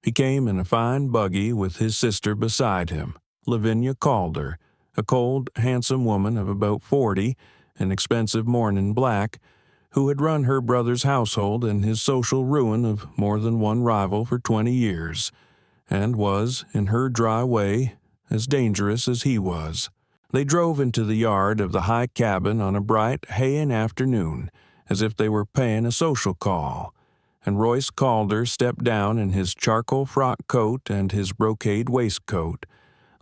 He came in a fine buggy with his sister beside him, Lavinia Calder, a cold, handsome woman of about 40, in expensive mourning black, who had run her brother's household and his social ruin of more than one rival for 20 years, and was, in her dry way, as dangerous as he was. They drove into the yard of the high cabin on a bright, haying afternoon, as if they were paying a social call, and Royce Calder stepped down in his charcoal frock coat and his brocade waistcoat,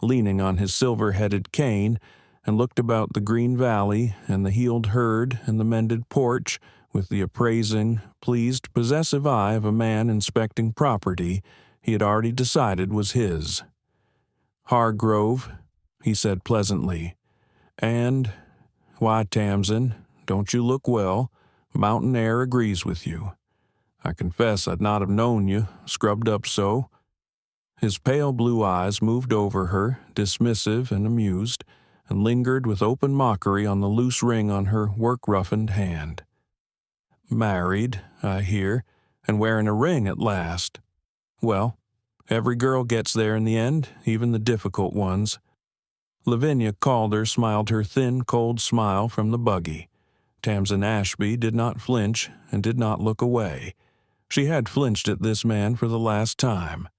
leaning on his silver-headed cane, and looked about the green valley and the healed herd and the mended porch with the appraising, pleased, possessive eye of a man inspecting property he had already decided was his. "Hargrove," he said pleasantly, "and, why, Tamsen, don't you look well? Mountain air agrees with you. I confess I'd not have known you, scrubbed up so." His pale blue eyes moved over her, dismissive and amused, and lingered with open mockery on the loose ring on her work-roughened hand. "Married, I hear, and wearing a ring at last. Well, every girl gets there in the end, even the difficult ones." Lavinia Calder smiled her thin, cold smile from the buggy. Tamsen Ashby did not flinch and did not look away. She had flinched at this man for the last time.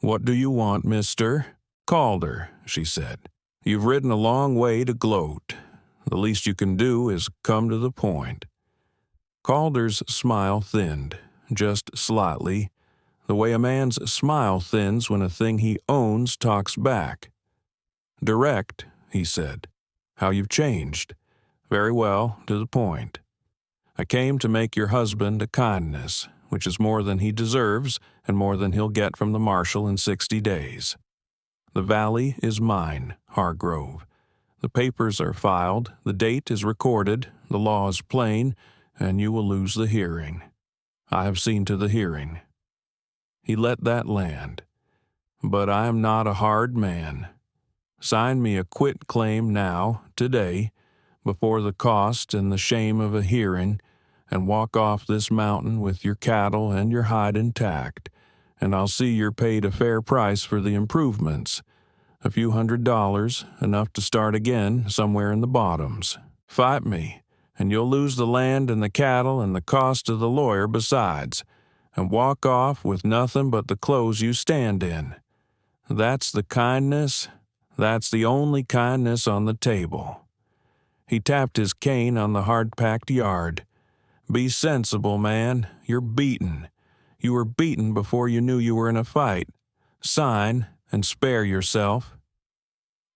"What do you want, Mr. Calder?" she said. "You've ridden a long way to gloat. The least you can do is come to the point." Calder's smile thinned, just slightly, the way a man's smile thins when a thing he owns talks back. "Direct," he said. "How you've changed. Very well, to the point. I came to make your husband a kindness, which is more than he deserves and more than he'll get from the marshal in 60 days. The valley is mine, Hargrove. The papers are filed, the date is recorded, the law is plain, and you will lose the hearing. I have seen to the hearing." He let that land. "But I am not a hard man. Sign me a quit claim now, today, before the cost and the shame of a hearing, and walk off this mountain with your cattle and your hide intact, and I'll see you're paid a fair price for the improvements. A few $100, enough to start again somewhere in the bottoms. Fight me, and you'll lose the land and the cattle and the cost of the lawyer besides, and walk off with nothing but the clothes you stand in. That's the kindness, that's the only kindness on the table." He tapped his cane on the hard-packed yard. "Be sensible, man. You're beaten. You were beaten before you knew you were in a fight. Sign, and spare yourself."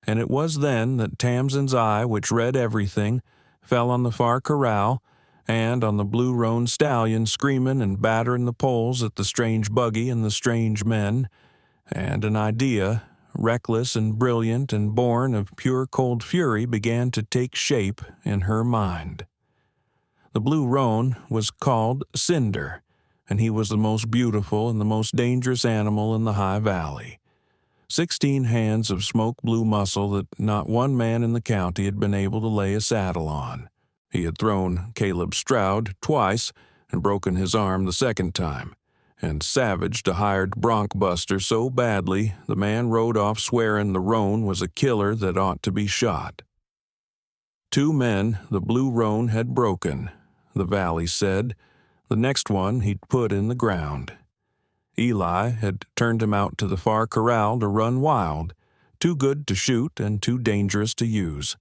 And it was then that Tamsen's eye, which read everything, fell on the far corral, and on the blue roan stallion screaming and battering the poles at the strange buggy and the strange men, and an idea, reckless and brilliant and born of pure cold fury, began to take shape in her mind. The blue roan was called Cinder, and he was the most beautiful and the most dangerous animal in the High Valley. 16 hands of smoke blue muscle that not one man in the county had been able to lay a saddle on. He had thrown Caleb Stroud twice and broken his arm the second time, and savaged a hired bronc buster so badly the man rode off swearing the roan was a killer that ought to be shot. 2 men the blue roan had broken, the valley said. The next one he'd put in the ground. Eli had turned him out to the far corral to run wild, too good to shoot and too dangerous to use.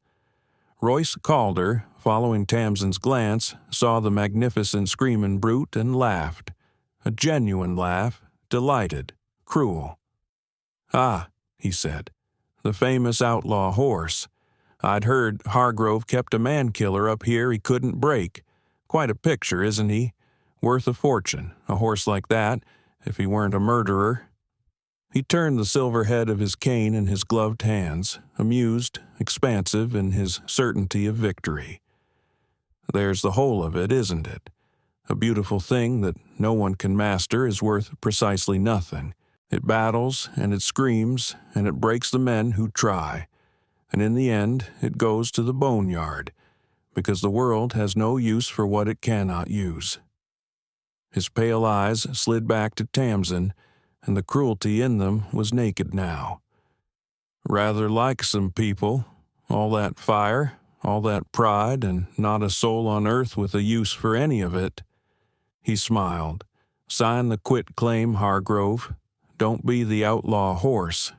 Royce Calder, following Tamsen's glance, saw the magnificent screaming brute and laughed. A genuine laugh, delighted, cruel. "Ah," he said, "the famous outlaw horse. I'd heard Hargrove kept a man-killer up here he couldn't break. Quite a picture, isn't he? Worth a fortune, a horse like that, if he weren't a murderer." He turned the silver head of his cane in his gloved hands, amused, expansive in his certainty of victory. "There's the whole of it, isn't it? A beautiful thing that no one can master is worth precisely nothing. It battles, and it screams, and it breaks the men who try. And in the end, it goes to the boneyard, because the world has no use for what it cannot use." His pale eyes slid back to Tamsen, and the cruelty in them was naked now. "Rather like some people. All that fire, all that pride, and not a soul on earth with a use for any of it." He smiled. "Sign the quit-claim, Hargrove. Don't be the outlaw horse."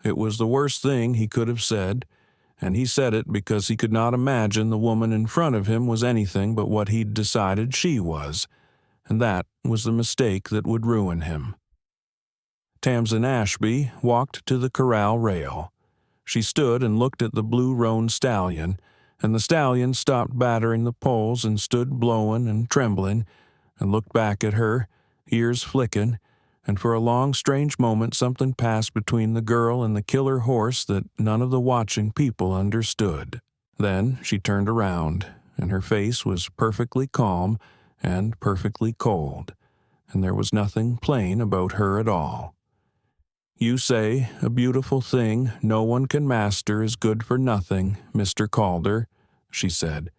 It was the worst thing he could have said, and he said it because he could not imagine the woman in front of him was anything but what he'd decided she was, and that was the mistake that would ruin him. Tamsen Ashby walked to the corral rail. She stood and looked at the blue roan stallion, and the stallion stopped battering the poles and stood blowing and trembling, and looked back at her, ears flicking, and for a long, strange moment something passed between the girl and the killer horse that none of the watching people understood. Then she turned around, and her face was perfectly calm and perfectly cold, and there was nothing plain about her at all. "You say a beautiful thing no one can master is good for nothing, Mr. Calder," she said.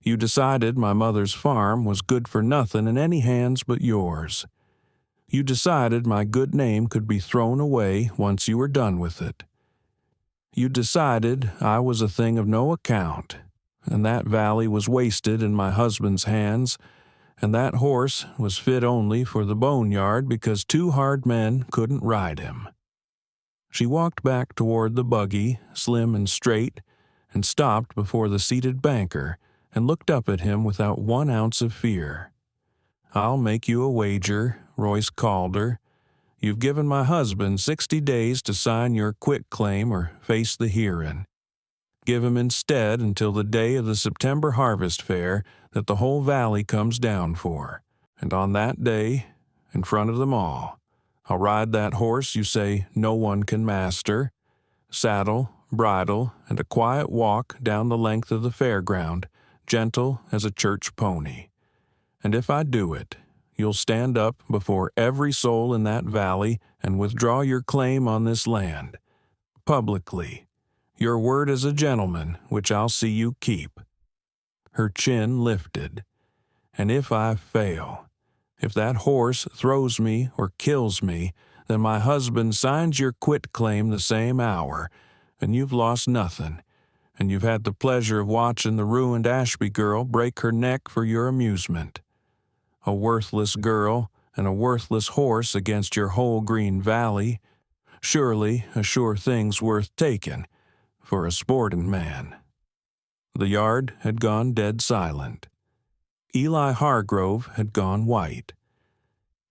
"You decided my mother's farm was good for nothing in any hands but yours. You decided my good name could be thrown away once you were done with it. You decided I was a thing of no account, and that valley was wasted in my husband's hands, and that horse was fit only for the boneyard because 2 hard men couldn't ride him." She walked back toward the buggy, slim and straight, and stopped before the seated banker and looked up at him without 1 ounce of fear. "I'll make you a wager, Royce Calder. You've given my husband 60 days to sign your quitclaim or face the hearing. Give him instead until the day of the September harvest fair that the whole valley comes down for, and on that day, in front of them all, I'll ride that horse you say no one can master, saddle, bridle, and a quiet walk down the length of the fairground, gentle as a church pony. And if I do it, you'll stand up before every soul in that valley and withdraw your claim on this land, publicly, your word as a gentleman, which I'll see you keep." Her chin lifted. "And if I fail, if that horse throws me or kills me, then my husband signs your quitclaim the same hour, and you've lost nothing, and you've had the pleasure of watching the ruined Ashby girl break her neck for your amusement. A worthless girl and a worthless horse against your whole Green Valley. Surely a sure thing's worth taking for a sporting man." The yard had gone dead silent. Eli Hargrove had gone white.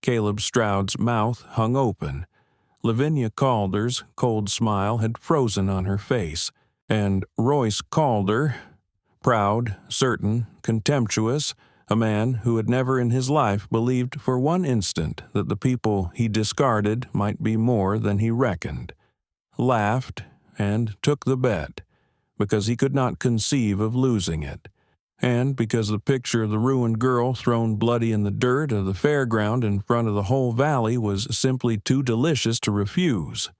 Caleb Stroud's mouth hung open. Lavinia Calder's cold smile had frozen on her face, and Royce Calder, proud, certain, contemptuous, a man who had never in his life believed for 1 instant that the people he discarded might be more than he reckoned, laughed and took the bet, because he could not conceive of losing it, And because the picture of the ruined girl thrown bloody in the dirt of the fairground in front of the whole valley was simply too delicious to refuse.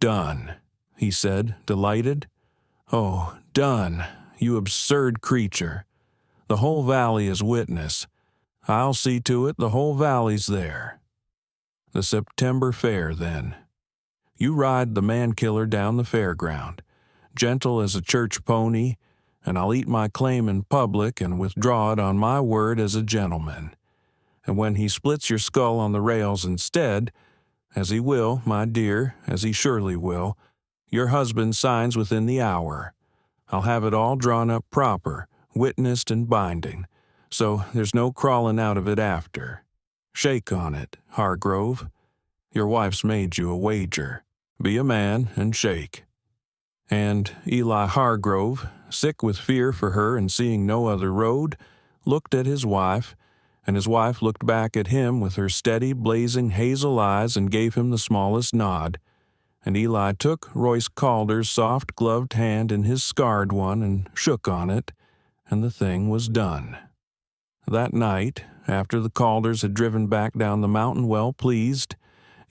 "Done," he said, delighted. "Oh, done, you absurd creature. The whole valley is witness. I'll see to it the whole valley's there. The September fair, then. You ride the man-killer down the fairground, gentle as a church pony, and I'll eat my claim in public and withdraw it on my word as a gentleman. And when he splits your skull on the rails instead, as he will, my dear, as he surely will, your husband signs within the hour. I'll have it all drawn up proper, witnessed and binding, so there's no crawling out of it after. Shake on it, Hargrove. Your wife's made you a wager. Be a man and shake." And Eli Hargrove, sick with fear for her and seeing no other road, looked at his wife, and his wife looked back at him with her steady, blazing hazel eyes and gave him the smallest nod, and Eli took Royce Calder's soft-gloved hand in his scarred one and shook on it, and the thing was done. That night, after the Calders had driven back down the mountain well pleased,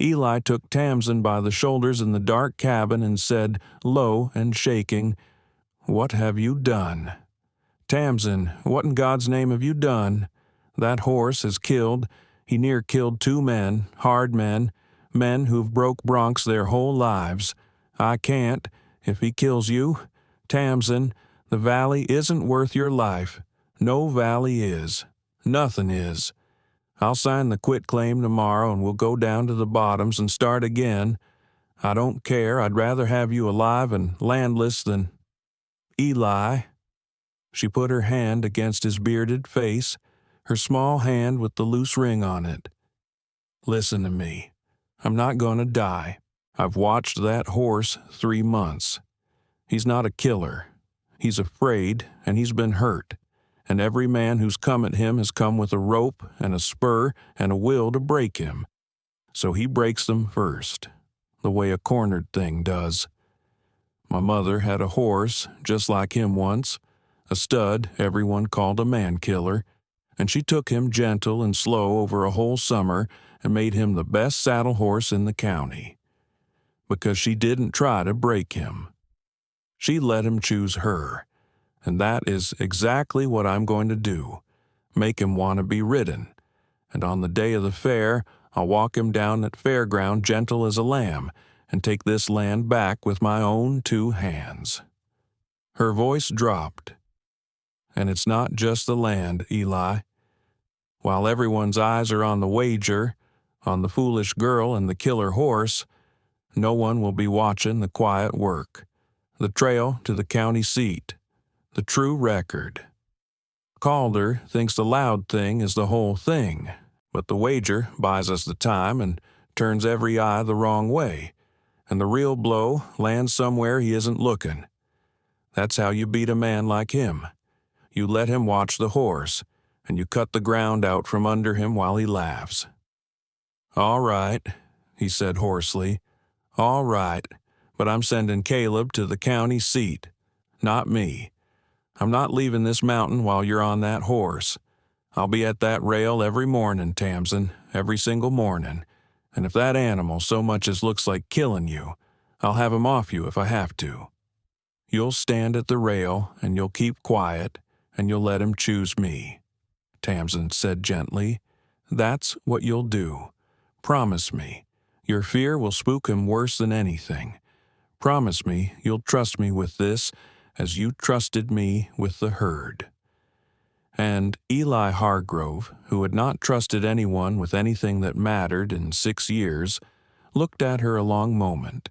Eli took Tamsen by the shoulders in the dark cabin and said, low and shaking, "What have you done? Tamsen, what in God's name have you done? That horse has killed, he near killed 2 men, hard men who've broke broncs their whole lives. I can't, if he kills you. Tamsen, the valley isn't worth your life. No valley is. Nothing is. I'll sign the quitclaim tomorrow and we'll go down to the bottoms and start again. I don't care, I'd rather have you alive and landless than—" "Eli." She put her hand against his bearded face, her small hand with the loose ring on it. "Listen to me. I'm not going to die. I've watched that horse 3 months. He's not a killer. He's afraid, and he's been hurt. And every man who's come at him has come with a rope and a spur and a will to break him. So he breaks them first, the way a cornered thing does. My mother had a horse just like him once, a stud everyone called a man-killer, and she took him gentle and slow over a whole summer and made him the best saddle horse in the county. Because she didn't try to break him. She let him choose her. And that is exactly what I'm going to do, make him want to be ridden. And on the day of the fair, I'll walk him down that fairground gentle as a lamb and take this land back with my own 2 hands. Her voice dropped. And it's not just the land, Eli. While everyone's eyes are on the wager, on the foolish girl and the killer horse, no one will be watching the quiet work, the trail to the county seat. The true record. Calder thinks the loud thing is the whole thing, but the wager buys us the time and turns every eye the wrong way, and the real blow lands somewhere he isn't looking. That's how you beat a man like him. You let him watch the horse, and you cut the ground out from under him while he laughs. "All right," he said hoarsely. "All right, but I'm sending Caleb to the county seat, not me. I'm not leaving this mountain while you're on that horse. I'll be at that rail every morning, Tamsen, every single morning, and if that animal so much as looks like killing you, I'll have him off you if I have to. You'll stand at the rail, and you'll keep quiet, and you'll let him choose me," Tamsen said gently. "That's what you'll do. Promise me. Your fear will spook him worse than anything. Promise me you'll trust me with this, as you trusted me with the herd." And Eli Hargrove, who had not trusted anyone with anything that mattered in 6 years, looked at her a long moment,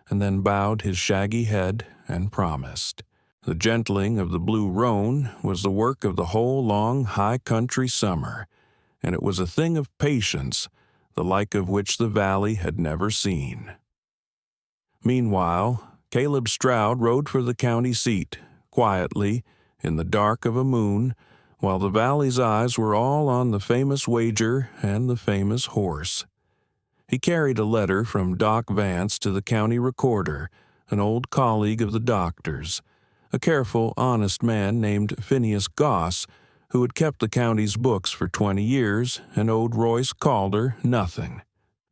and then bowed his shaggy head and promised. The gentling of the Blue Roan was the work of the whole long high country summer, and it was a thing of patience, the like of which the valley had never seen. Meanwhile, Caleb Stroud rode for the county seat, quietly, in the dark of a moon, while the valley's eyes were all on the famous wager and the famous horse. He carried a letter from Doc Vance to the county recorder, an old colleague of the doctor's, a careful, honest man named Phineas Goss, who had kept the county's books for 20 years and owed Royce Calder nothing.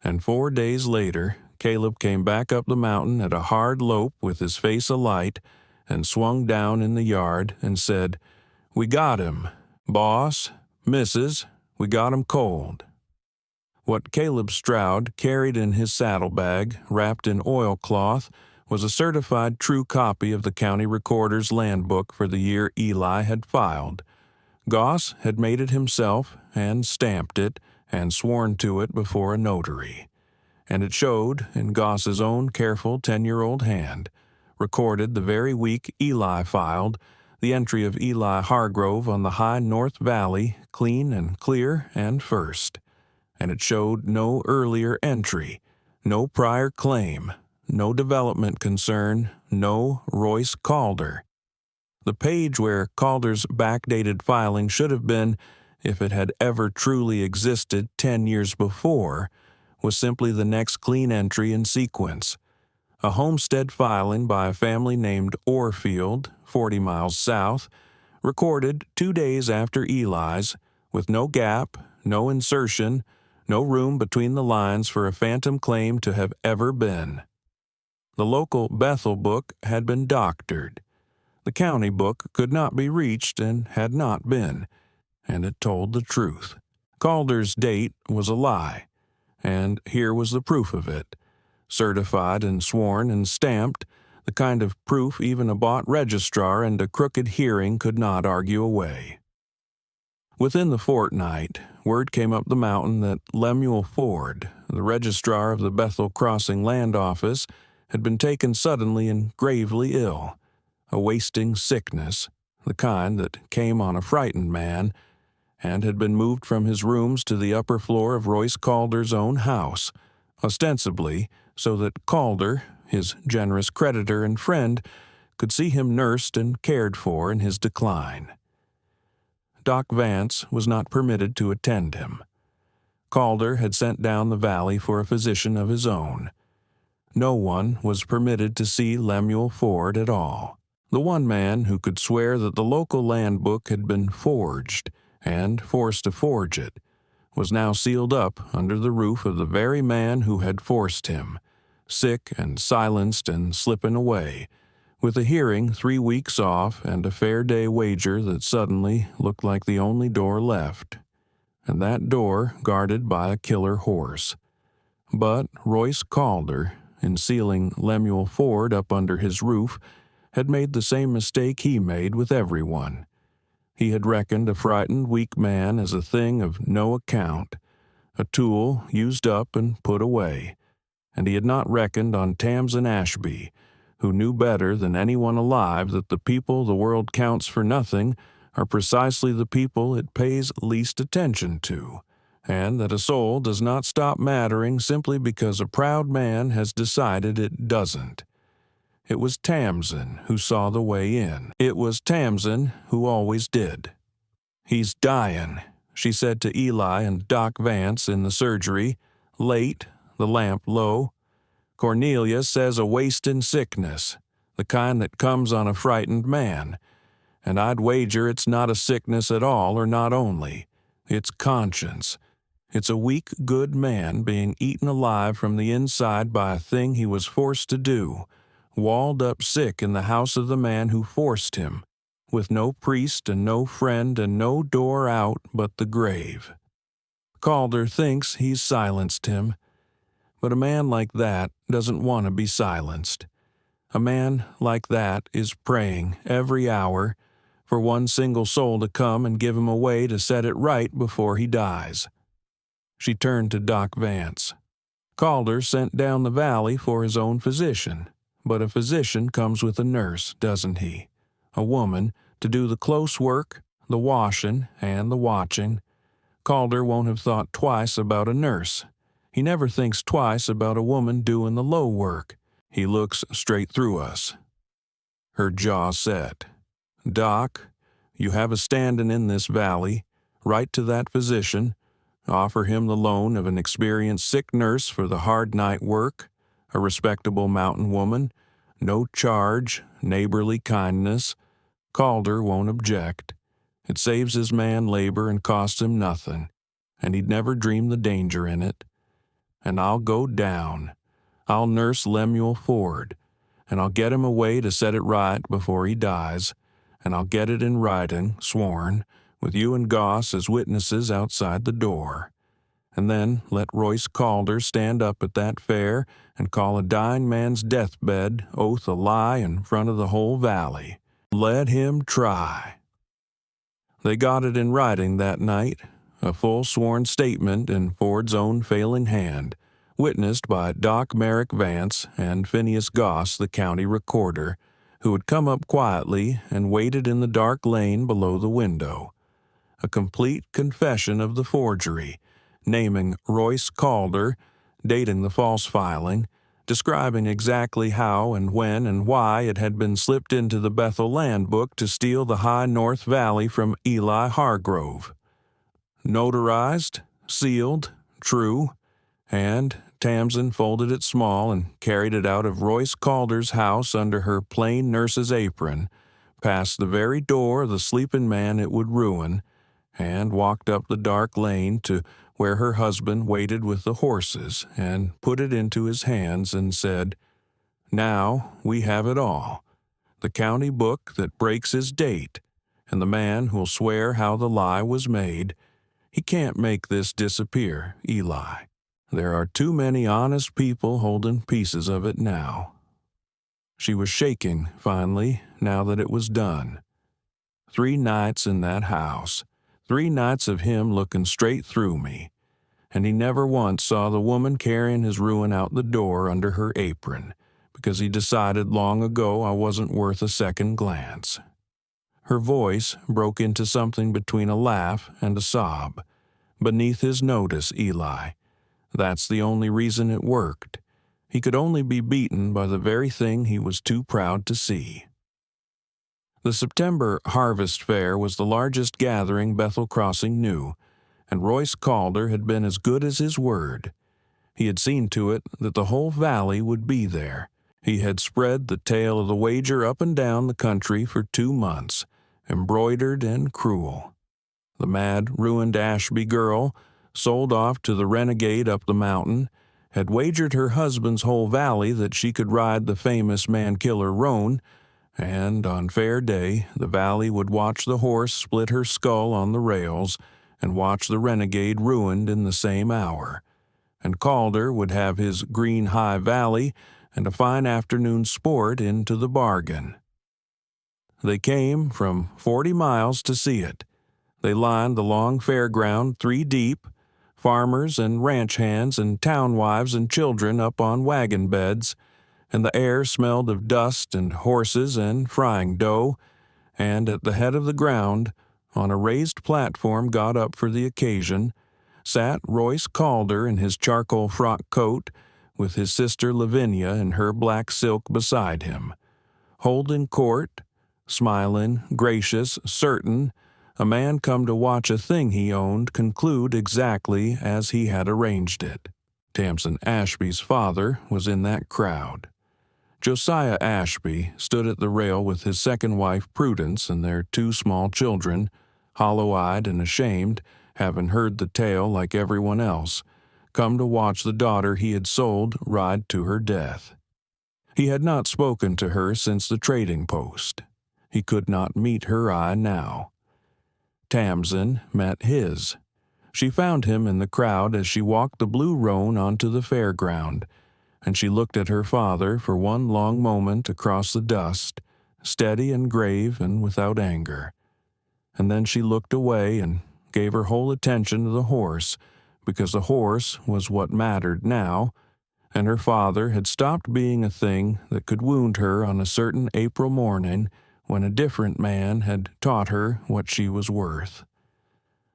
And 4 days later, Caleb came back up the mountain at a hard lope with his face alight and swung down in the yard and said, "We got him. Boss, Mrs., we got him cold." What Caleb Stroud carried in his saddlebag, wrapped in oilcloth, was a certified true copy of the county recorder's land book for the year Eli had filed. Goss had made it himself and stamped it and sworn to it before a notary. And it showed, in Goss's own careful 10-year-old hand, recorded the very week Eli filed, the entry of Eli Hargrove on the high North Valley, clean and clear and first. And it showed no earlier entry, no prior claim, no development concern, no Royce Calder. The page where Calder's backdated filing should have been, if it had ever truly existed 10 years before, was simply the next clean entry in sequence. A homestead filing by a family named Orfield, 40 miles south, recorded 2 days after Eli's, with no gap, no insertion, no room between the lines for a phantom claim to have ever been. The local Bethel book had been doctored. The county book could not be reached and had not been, and it told the truth. Calder's date was a lie, and here was the proof of it. Certified and sworn and stamped, the kind of proof even a bought registrar and a crooked hearing could not argue away. Within the fortnight, word came up the mountain that Lemuel Ford, the registrar of the Bethel Crossing Land Office, had been taken suddenly and gravely ill, a wasting sickness, the kind that came on a frightened man, and had been moved from his rooms to the upper floor of Royce Calder's own house, ostensibly so that Calder, his generous creditor and friend, could see him nursed and cared for in his decline. Doc Vance was not permitted to attend him. Calder had sent down the valley for a physician of his own. No one was permitted to see Lemuel Ford at all. The one man who could swear that the local land book had been forged, and forced to forge it, was now sealed up under the roof of the very man who had forced him, sick and silenced and slipping away, with a hearing 3 weeks off and a fair day wager that suddenly looked like the only door left, and that door guarded by a killer horse. But Royce Calder, in sealing Lemuel Ford up under his roof, had made the same mistake he made with everyone. He had reckoned a frightened, weak man as a thing of no account, a tool used up and put away, and he had not reckoned on Tamsen Ashby, who knew better than anyone alive that the people the world counts for nothing are precisely the people it pays least attention to, and that a soul does not stop mattering simply because a proud man has decided it doesn't. It was Tamsen who saw the way in. It was Tamsen who always did. "He's dying," she said to Eli and Doc Vance in the surgery, late, the lamp low. "Cornelia says a wasting sickness, the kind that comes on a frightened man. And I'd wager it's not a sickness at all or not only. It's conscience. It's a weak, good man being eaten alive from the inside by a thing he was forced to do, walled up sick in the house of the man who forced him, with no priest and no friend and no door out but the grave. Calder thinks he's silenced him, but a man like that doesn't want to be silenced. A man like that is praying every hour for one single soul to come and give him a way to set it right before he dies." She turned to Doc Vance. "Calder sent down the valley for his own physician. But a physician comes with a nurse, doesn't he? A woman, to do the close work, the washing, and the watching. Calder won't have thought twice about a nurse. He never thinks twice about a woman doing the low work. He looks straight through us." Her jaw set. "Doc, you have a standing in this valley. Write to that physician. Offer him the loan of an experienced sick nurse for the hard night work. A respectable mountain woman, No charge, neighborly kindness. Calder won't object. It saves his man labor and costs him nothing, and he'd never dream the danger in it. And I'll go down. I'll nurse Lemuel Ford, and I'll get him a way to set it right before he dies, and I'll get it in writing, sworn, with you and Goss as witnesses outside the door. And then let Royce Calder stand up at that fair and call a dying man's deathbed oath a lie in front of the whole valley. Let him try. They got it in writing that night, a full sworn statement in Ford's own failing hand, witnessed by Doc Merrick Vance and Phineas Goss, the county recorder, who had come up quietly and waited in the dark lane below the window. A complete confession of the forgery, naming Royce Calder, dating the false filing, describing exactly how and when and why it had been slipped into the Bethel land book to steal the high North Valley from Eli Hargrove. Notarized, sealed, true, and Tamsen folded it small and carried it out of Royce Calder's house under her plain nurse's apron, past the very door of the sleeping man it would ruin, and walked up the dark lane to where her husband waited with the horses, and put it into his hands and said, "Now we have it all, the county book that breaks his date, and the man who'll swear how the lie was made. He can't make this disappear, Eli. There are too many honest people holding pieces of it now." She was shaking, finally, now that it was done. 3 nights in that house, 3 nights of him looking straight through me, and he never once saw the woman carrying his ruin out the door under her apron, because he decided long ago I wasn't worth a second glance. Her voice broke into something between a laugh and a sob. "Beneath his notice, Eli. That's the only reason it worked. He could only be beaten by the very thing he was too proud to see." The September Harvest Fair was the largest gathering Bethel Crossing knew, and Royce Calder had been as good as his word. He had seen to it that the whole valley would be there. He had spread the tale of the wager up and down the country for 2 months, embroidered and cruel. The mad, ruined Ashby girl, sold off to the renegade up the mountain, had wagered her husband's whole valley that she could ride the famous man-killer Roan, and on fair day the valley would watch the horse split her skull on the rails and watch the renegade ruined in the same hour, and Calder would have his green high valley and a fine afternoon sport into the bargain. They came from 40 miles to see it. They lined the long fairground 3 deep, farmers and ranch hands and town wives and children up on wagon beds, and the air smelled of dust and horses and frying dough, and at the head of the ground, on a raised platform got up for the occasion, sat Royce Calder in his charcoal frock coat, with his sister Lavinia in her black silk beside him, holding court, smiling, gracious, certain, a man come to watch a thing he owned conclude exactly as he had arranged it. Tamsen Ashby's father was in that crowd. Josiah Ashby stood at the rail with his second wife Prudence and their 2 small children, hollow-eyed and ashamed, having heard the tale like everyone else, come to watch the daughter he had sold ride to her death. He had not spoken to her since the trading post. He could not meet her eye now. Tamsen met his. She found him in the crowd as she walked the blue roan onto the fairground, and she looked at her father for one long moment across the dust, steady and grave and without anger. And then she looked away and gave her whole attention to the horse, because the horse was what mattered now, and her father had stopped being a thing that could wound her on a certain April morning when a different man had taught her what she was worth.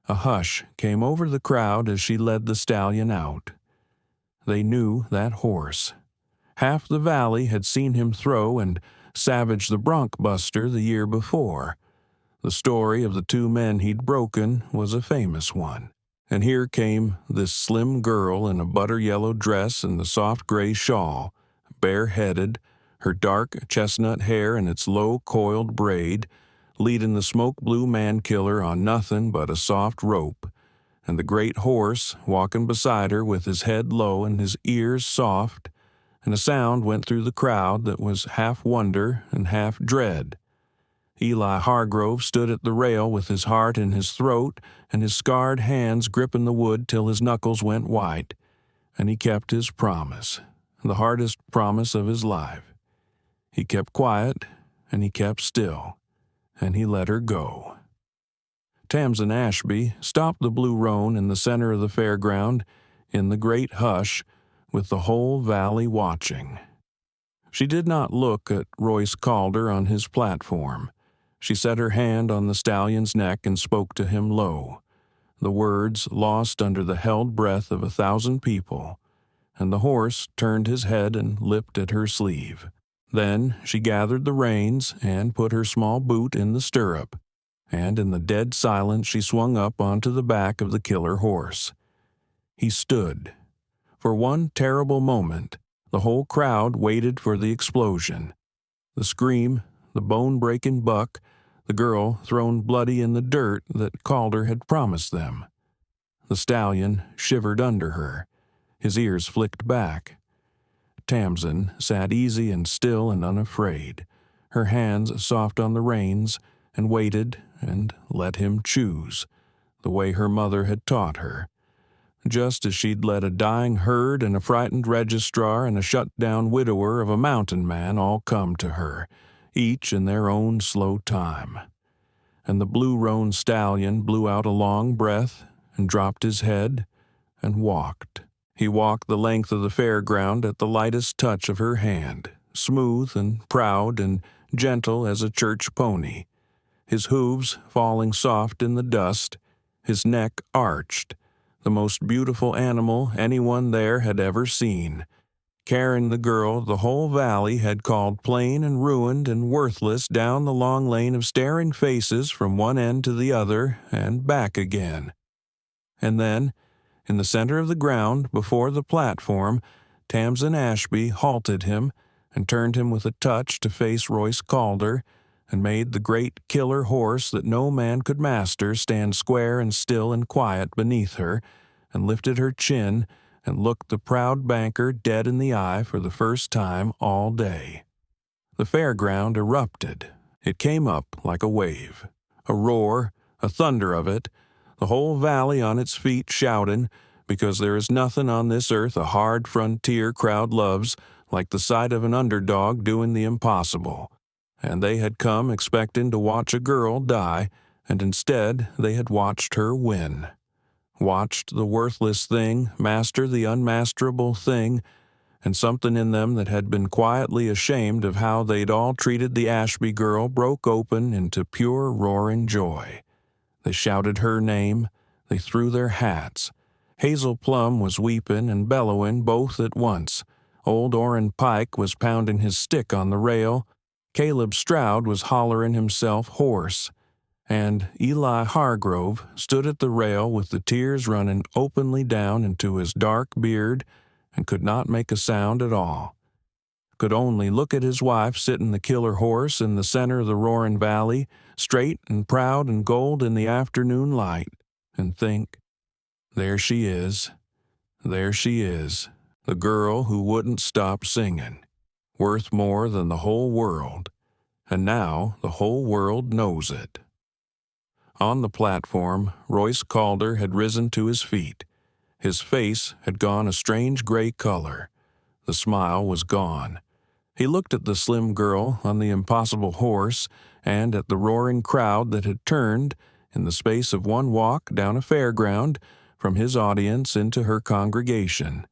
A hush came over the crowd as she led the stallion out. They knew that horse. Half the valley had seen him throw and savage the bronc buster the year before. The story of the 2 men he'd broken was a famous one. And here came this slim girl in a butter-yellow dress and the soft gray shawl, bareheaded, her dark chestnut hair in its low coiled braid, leading the smoke-blue man-killer on nothing but a soft rope, and the great horse walking beside her with his head low and his ears soft, and a sound went through the crowd that was half wonder and half dread. Eli Hargrove stood at the rail with his heart in his throat and his scarred hands gripping the wood till his knuckles went white, and he kept his promise, the hardest promise of his life. He kept quiet, and he kept still, and he let her go. Tamsen Ashby stopped the blue roan in the center of the fairground in the great hush, with the whole valley watching. She did not look at Royce Calder on his platform. She set her hand on the stallion's neck and spoke to him low, the words lost under the held breath of 1,000 people, and the horse turned his head and lipped at her sleeve. Then she gathered the reins and put her small boot in the stirrup, and in the dead silence she swung up onto the back of the killer horse. He stood. For one terrible moment, the whole crowd waited for the explosion. The scream, the bone-breaking buck, the girl thrown bloody in the dirt that Calder had promised them. The stallion shivered under her. His ears flicked back. Tamsen sat easy and still and unafraid, her hands soft on the reins, and waited and let him choose, the way her mother had taught her, just as she'd let a dying herd and a frightened registrar and a shut-down widower of a mountain man all come to her, each in their own slow time. And the blue roan stallion blew out a long breath and dropped his head and walked. He walked the length of the fairground at the lightest touch of her hand, smooth and proud and gentle as a church pony, his hooves falling soft in the dust, his neck arched, the most beautiful animal anyone there had ever seen, carrying the girl the whole valley had called plain and ruined and worthless down the long lane of staring faces from one end to the other and back again. And then, in the center of the ground before the platform, Tamsen Ashby halted him and turned him with a touch to face Royce Calder, and made the great killer horse that no man could master stand square and still and quiet beneath her, and lifted her chin and looked the proud banker dead in the eye for the first time all day. The fairground erupted. It came up like a wave, a roar, a thunder of it, the whole valley on its feet shouting, because there is nothing on this earth a hard frontier crowd loves like the sight of an underdog doing the impossible. And they had come expecting to watch a girl die, and instead they had watched her win. Watched the worthless thing master the unmasterable thing, and something in them that had been quietly ashamed of how they'd all treated the Ashby girl broke open into pure roaring joy. They shouted her name, they threw their hats. Hazel Plum was weeping and bellowing both at once. Old Orrin Pike was pounding his stick on the rail. Caleb Stroud was hollering himself hoarse, and Eli Hargrove stood at the rail with the tears running openly down into his dark beard and could not make a sound at all. Could only look at his wife sitting the killer horse in the center of the roaring valley, straight and proud and gold in the afternoon light, and think, there she is, the girl who wouldn't stop singing, worth more than the whole world, and now the whole world knows it. On the platform, Royce Calder had risen to his feet. His face had gone a strange gray color. The smile was gone. He looked at the slim girl on the impossible horse and at the roaring crowd that had turned, in the space of one walk down a fairground, from his audience into her congregation.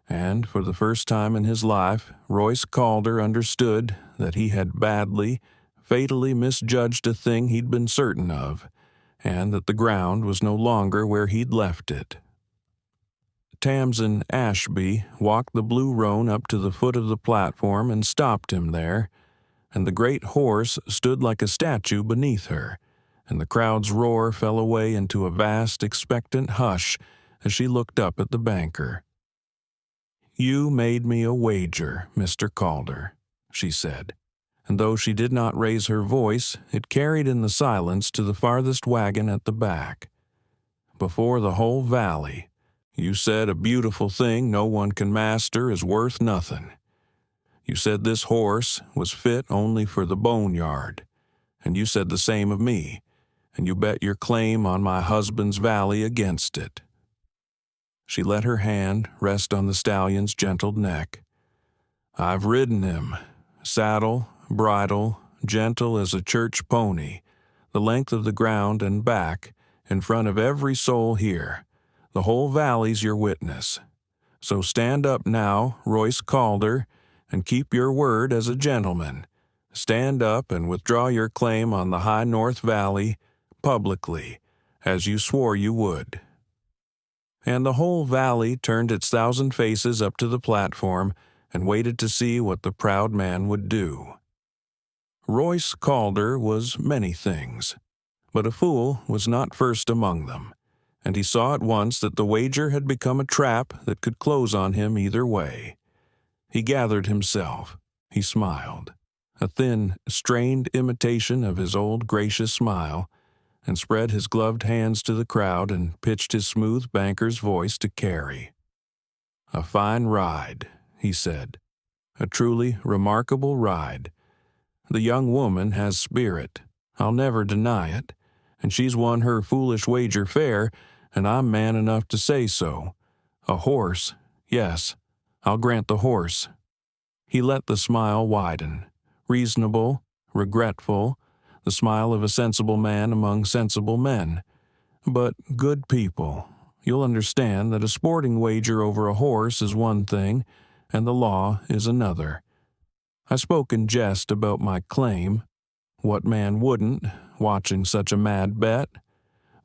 And for the first time in his life, Royce Calder understood that he had badly, fatally misjudged a thing he'd been certain of, and that the ground was no longer where he'd left it. Tamsen Ashby walked the blue roan up to the foot of the platform and stopped him there, and the great horse stood like a statue beneath her, and the crowd's roar fell away into a vast, expectant hush as she looked up at the banker. "You made me a wager, Mr. Calder," she said, and though she did not raise her voice, it carried in the silence to the farthest wagon at the back. Before the whole valley, you said a beautiful thing no one can master is worth nothing. You said this horse was fit only for the boneyard, and you said the same of me, and you bet your claim on my husband's valley against it. She let her hand rest on the stallion's gentle neck. I've ridden him, saddle, bridle, gentle as a church pony, the length of the ground and back, in front of every soul here. The whole valley's your witness. So stand up now, Royce Calder, and keep your word as a gentleman. Stand up and withdraw your claim on the high North Valley, publicly, as you swore you would. And the whole valley turned its 1,000 faces up to the platform and waited to see what the proud man would do. Royce Calder was many things, but a fool was not first among them, and he saw at once that the wager had become a trap that could close on him either way. He gathered himself. He smiled, a thin, strained imitation of his old gracious smile, and spread his gloved hands to the crowd and pitched his smooth banker's voice to Carrie. A fine ride, he said. A truly remarkable ride. The young woman has spirit. I'll never deny it. And she's won her foolish wager fair, and I'm man enough to say so. A horse, yes, I'll grant the horse. He let the smile widen, reasonable, regretful, the smile of a sensible man among sensible men. But, good people, you'll understand that a sporting wager over a horse is one thing, and the law is another. I spoke in jest about my claim. What man wouldn't, watching such a mad bet?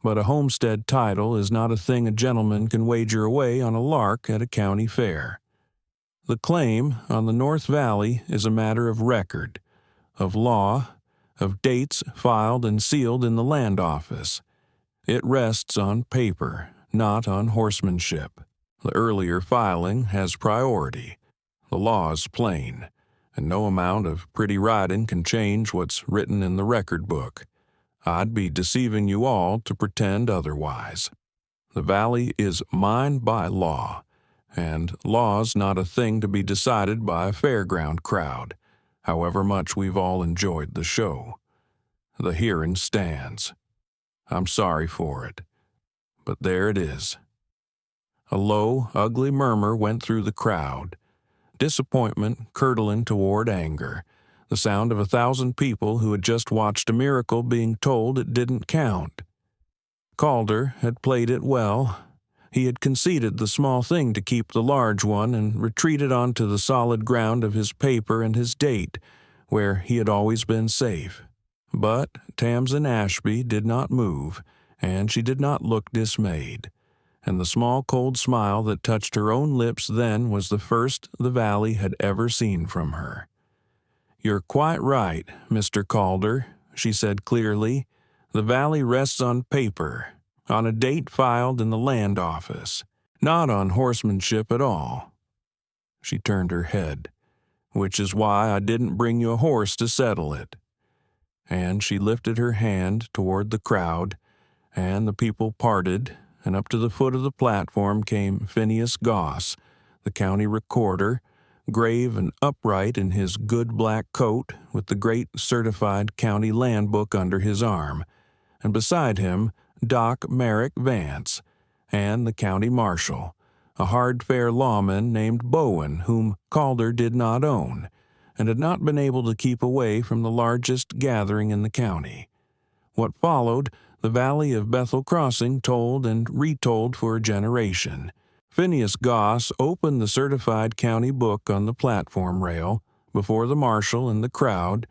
But a homestead title is not a thing a gentleman can wager away on a lark at a county fair. The claim on the North Valley is a matter of record, of law, of dates filed and sealed in the land office. It rests on paper, not on horsemanship. The earlier filing has priority. The law is plain, and no amount of pretty writing can change what's written in the record book. I'd be deceiving you all to pretend otherwise. The valley is mine by law, and law's not a thing to be decided by a fairground crowd, however much we've all enjoyed the show. The hearing stands. I'm sorry for it, but there it is. A low, ugly murmur went through the crowd, disappointment curdling toward anger, the sound of 1,000 people who had just watched a miracle being told it didn't count. Calder had played it well. He had conceded the small thing to keep the large one and retreated onto the solid ground of his paper and his date, where he had always been safe. But Tamsin Ashby did not move, and she did not look dismayed, and the small cold smile that touched her own lips then was the first the valley had ever seen from her. "You're quite right, Mr. Calder," she said clearly. "The valley rests on paper, on a date filed in the land office, not on horsemanship at all." She turned her head, "Which is why I didn't bring you a horse to settle it." And she lifted her hand toward the crowd, and the people parted, and up to the foot of the platform came Phineas Goss, the county recorder, grave and upright in his good black coat, with the great certified county land book under his arm, and beside him Doc Merrick Vance, and the county marshal, a hard fare lawman named Bowen, whom Calder did not own, and had not been able to keep away from the largest gathering in the county. What followed, the valley of Bethel Crossing told and retold for a generation. Phineas Goss opened the certified county book on the platform rail before the marshal and the crowd,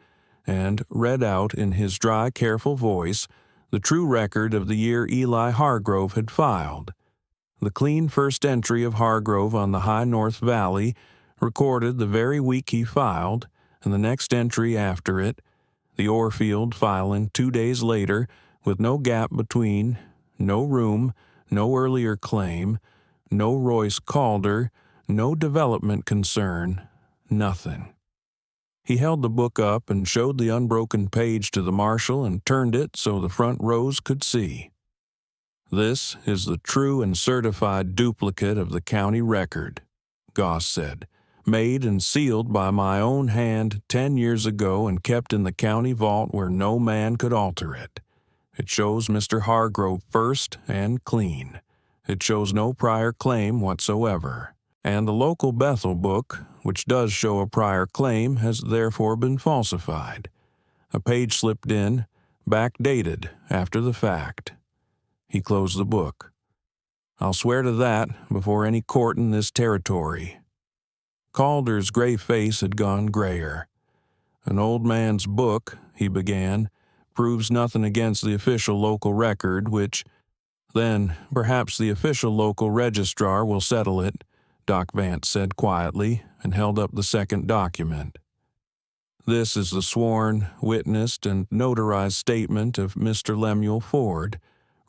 and read out in his dry, careful voice the true record of the year Eli Hargrove had filed. The clean first entry of Hargrove on the high North Valley, recorded the very week he filed, and the next entry after it, the Orfield filing 2 days later, with no gap between, no room, no earlier claim, no Royce Calder, no development concern, nothing. He held the book up and showed the unbroken page to the marshal and turned it so the front rows could see. "This is the true and certified duplicate of the county record," Goss said, "made and sealed by my own hand 10 years ago and kept in the county vault where no man could alter it. It shows Mr. Hargrove first and clean. It shows no prior claim whatsoever. And the local Bethel book, which does show a prior claim, has therefore been falsified. A page slipped in, backdated after the fact." He closed the book. "I'll swear to that before any court in this territory." Calder's gray face had gone grayer. "An old man's book," he began, "proves nothing against the official local record, which, then perhaps the official local registrar will settle it," Doc Vance said quietly and held up the second document. "This is the sworn, witnessed, and notarized statement of Mr. Lemuel Ford,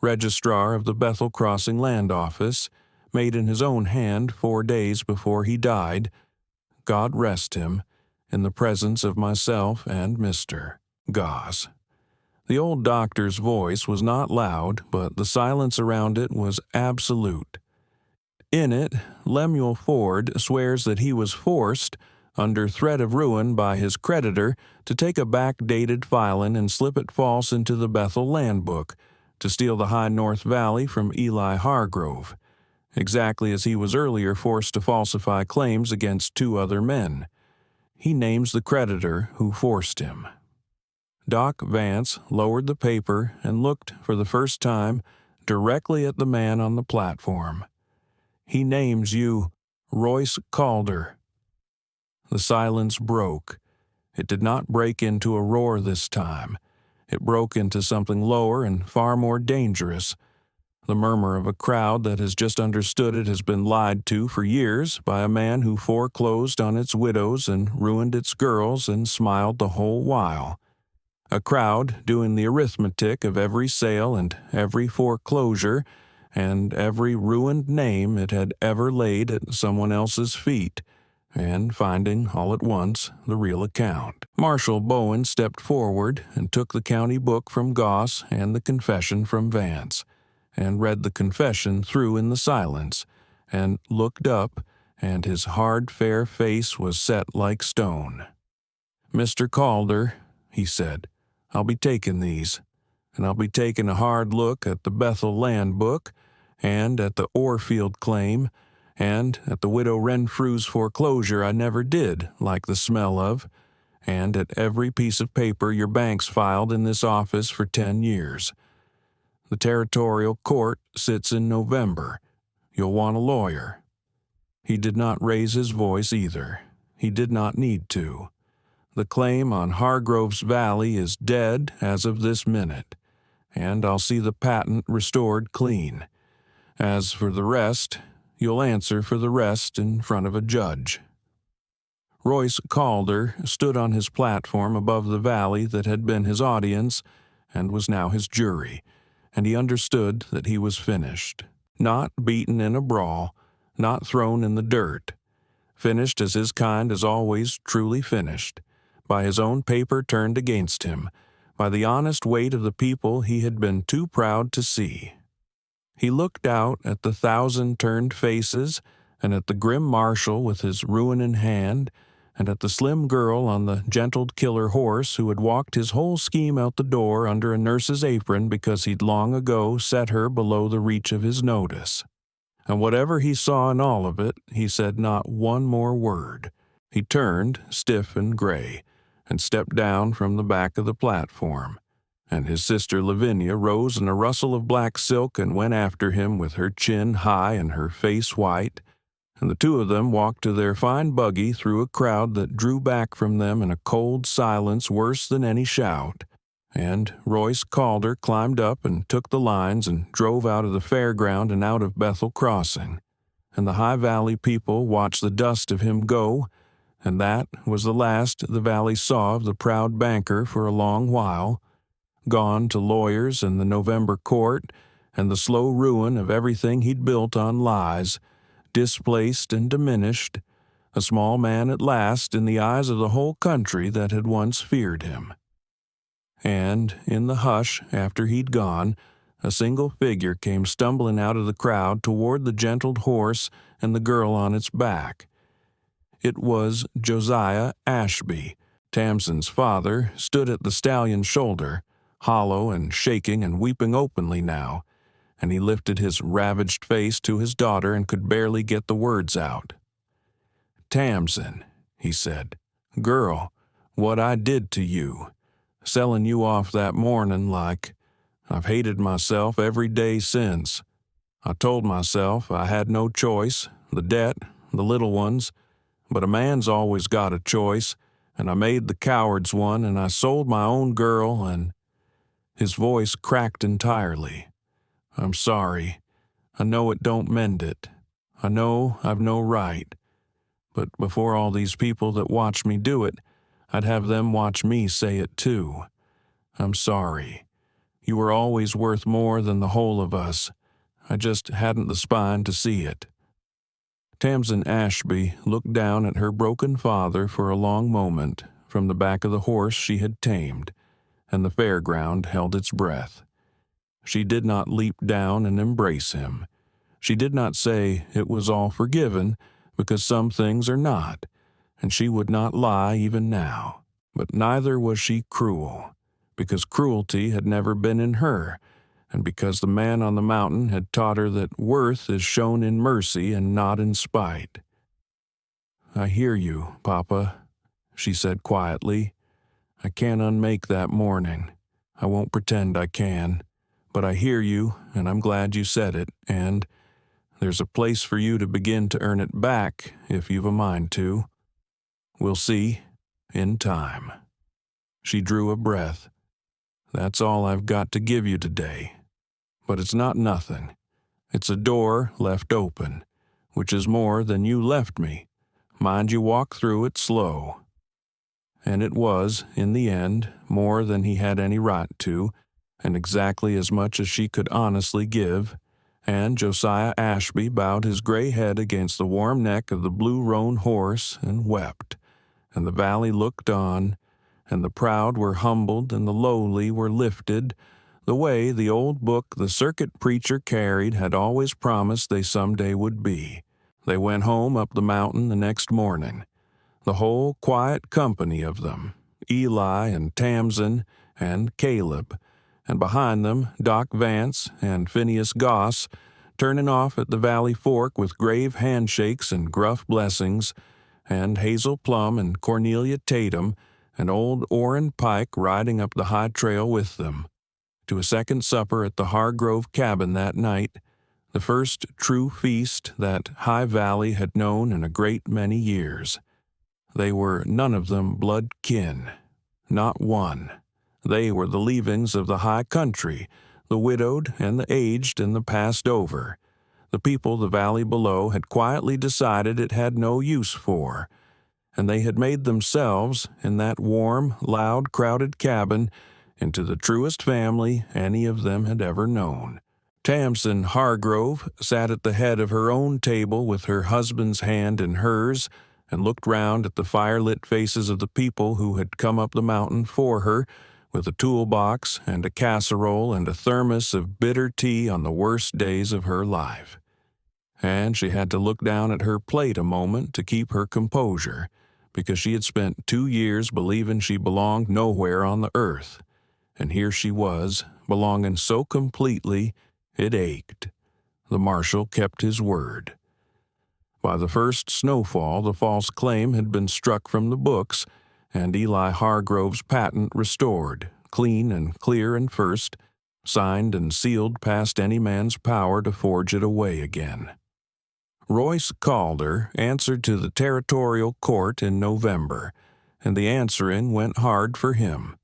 Registrar of the Bethel Crossing Land Office, made in his own hand 4 days before he died, God rest him, in the presence of myself and Mr. Goss." The old doctor's voice was not loud, but the silence around it was absolute. In it, Lemuel Ford swears that he was forced, under threat of ruin by his creditor, to take a backdated filing and slip it false into the Bethel Land Book, to steal the High North Valley from Eli Hargrove, exactly as he was earlier forced to falsify claims against 2 other men. He names the creditor who forced him. Doc Vance lowered the paper and looked, for the first time, directly at the man on the platform. "He names you Royce Calder." The silence broke. It did not break into a roar this time. It broke into something lower and far more dangerous. The murmur of a crowd that has just understood it has been lied to for years by a man who foreclosed on its widows and ruined its girls and smiled the whole while. A crowd doing the arithmetic of every sale and every foreclosure and every ruined name it had ever laid at someone else's feet, and finding all at once the real account. Marshal Bowen stepped forward and took the county book from Goss and the confession from Vance, and read the confession through in the silence, and looked up, and his hard, fair face was set like stone. "Mr. Calder," he said, "I'll be taking these, and I'll be taking a hard look at the Bethel Land Book, and at the Orfield claim, and at the widow Renfrew's foreclosure I never did like the smell of, and at every piece of paper your bank's filed in this office for 10 years. The territorial court sits in November. You'll want a lawyer." He did not raise his voice either. He did not need to. "The claim on Hargrove's Valley is dead as of this minute, and I'll see the patent restored clean. As for the rest, you'll answer for the rest in front of a judge." Royce Calder stood on his platform above the valley that had been his audience and was now his jury, and he understood that he was finished. Not beaten in a brawl, not thrown in the dirt. Finished as his kind is always truly finished, by his own paper turned against him, by the honest weight of the people he had been too proud to see. He looked out at the 1,000 turned faces, and at the grim marshal with his ruin in hand, and at the slim girl on the gentled killer horse who had walked his whole scheme out the door under a nurse's apron because he'd long ago set her below the reach of his notice. And whatever he saw in all of it, he said not one more word. He turned, stiff and gray, and stepped down from the back of the platform, and his sister Lavinia rose in a rustle of black silk and went after him with her chin high and her face white, and the 2 of them walked to their fine buggy through a crowd that drew back from them in a cold silence worse than any shout, and Royce Calder climbed up and took the lines and drove out of the fairground and out of Bethel Crossing, and the High Valley people watched the dust of him go, and that was the last the valley saw of the proud banker for a long while, gone to lawyers and the November court and the slow ruin of everything he'd built on lies, displaced and diminished, a small man at last in the eyes of the whole country that had once feared him. And, in the hush after he'd gone, a single figure came stumbling out of the crowd toward the gentled horse and the girl on its back. It was Josiah Ashby. Tamsin's father stood at the stallion's shoulder, hollow and shaking and weeping openly now, and he lifted his ravaged face to his daughter and could barely get the words out. "Tamsin," he said, "girl, what I did to you, selling you off that morning like, I've hated myself every day since. I told myself I had no choice, the debt, the little ones, but a man's always got a choice, and I made the coward's one, and I sold my own girl, and—" His voice cracked entirely. "I'm sorry. I know it don't mend it. I know I've no right. But before all these people that watch me do it, I'd have them watch me say it too. I'm sorry. You were always worth more than the whole of us. I just hadn't the spine to see it." Tamsin Ashby looked down at her broken father for a long moment from the back of the horse she had tamed, and the fairground held its breath. She did not leap down and embrace him. She did not say it was all forgiven, because some things are not, and she would not lie even now. But neither was she cruel, because cruelty had never been in her, and because the man on the mountain had taught her that worth is shown in mercy and not in spite. "I hear you, Papa," she said quietly. "I can't unmake that morning. I won't pretend I can. But I hear you, and I'm glad you said it, and there's a place for you to begin to earn it back if you've a mind to. We'll see, in time." She drew a breath. "That's all I've got to give you today. But it's not nothing. It's a door left open, which is more than you left me. Mind you walk through it slow." And it was, in the end, more than he had any right to, and exactly as much as she could honestly give, and Josiah Ashby bowed his gray head against the warm neck of the blue-roan horse and wept, and the valley looked on, and the proud were humbled and the lowly were lifted, the way the old book the circuit preacher carried had always promised they someday would be. They went home up the mountain the next morning, the whole quiet company of them, Eli and Tamsin and Caleb, and behind them Doc Vance and Phineas Goss, turning off at the valley fork with grave handshakes and gruff blessings, and Hazel Plum and Cornelia Tatum and old Orrin Pike riding up the high trail with them, to a second supper at the Hargrove cabin that night, the first true feast that High Valley had known in a great many years. They were none of them blood kin, not one. They were the leavings of the high country, the widowed and the aged and the passed over, the people the valley below had quietly decided it had no use for, and they had made themselves, in that warm, loud, crowded cabin, into the truest family any of them had ever known. Tamsin Hargrove sat at the head of her own table with her husband's hand in hers, and looked round at the fire-lit faces of the people who had come up the mountain for her, with a toolbox and a casserole and a thermos of bitter tea on the worst days of her life. And she had to look down at her plate a moment to keep her composure, because she had spent 2 years believing she belonged nowhere on the earth, and here she was, belonging so completely it ached. The marshal kept his word. By the first snowfall, the false claim had been struck from the books, and Eli Hargrove's patent restored, clean and clear and first, signed and sealed past any man's power to forge it away again. Royce Calder answered to the territorial court in November, and the answering went hard for him.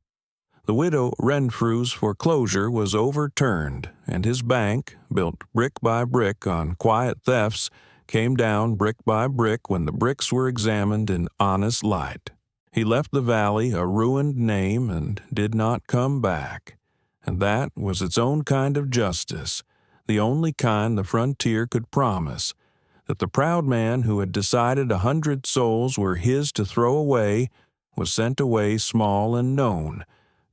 The widow Renfrew's foreclosure was overturned, and his bank, built brick by brick on quiet thefts, came down brick by brick when the bricks were examined in honest light. He left the valley a ruined name and did not come back, and that was its own kind of justice, the only kind the frontier could promise, that the proud man who had decided 100 souls were his to throw away was sent away small and known,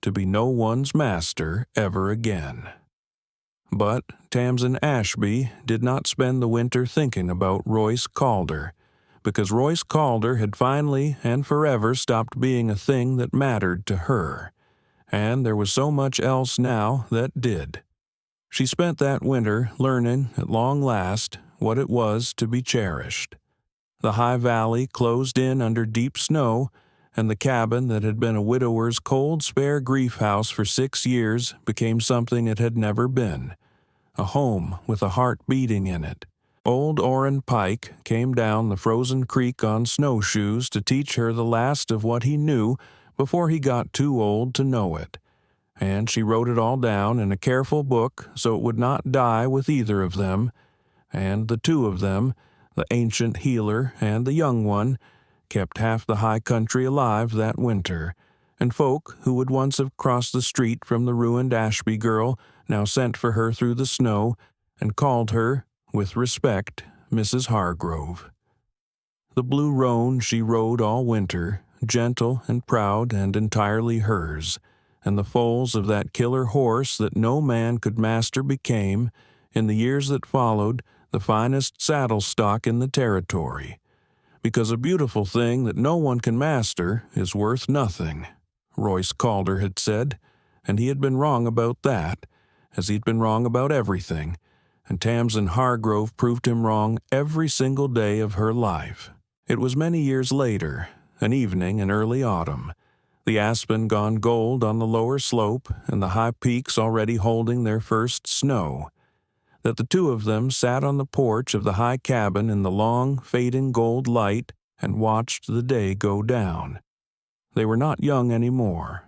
to be no one's master ever again. But Tamsin Ashby did not spend the winter thinking about Royce Calder, because Royce Calder had finally and forever stopped being a thing that mattered to her, and there was so much else now that did. She spent that winter learning, at long last, what it was to be cherished. The high valley closed in under deep snow, and the cabin that had been a widower's cold, spare grief house for 6 years became something it had never been, a home with a heart beating in it. Old Orrin Pike came down the frozen creek on snowshoes to teach her the last of what he knew before he got too old to know it, and she wrote it all down in a careful book so it would not die with either of them, and the two of them, the ancient healer and the young one, kept half the high country alive that winter, and folk who would once have crossed the street from the ruined Ashby girl now sent for her through the snow and called her, with respect, Mrs. Hargrove. The blue roan she rode all winter, gentle and proud and entirely hers, and the foals of that killer horse that no man could master became, in the years that followed, the finest saddle stock in the territory, because a beautiful thing that no one can master is worth nothing, Royce Calder had said, and he had been wrong about that, as he'd been wrong about everything, and Tamsin Hargrove proved him wrong every single day of her life. It was many years later, an evening in early autumn, the aspen gone gold on the lower slope and the high peaks already holding their first snow, that the two of them sat on the porch of the high cabin in the long, fading gold light and watched the day go down. They were not young any more.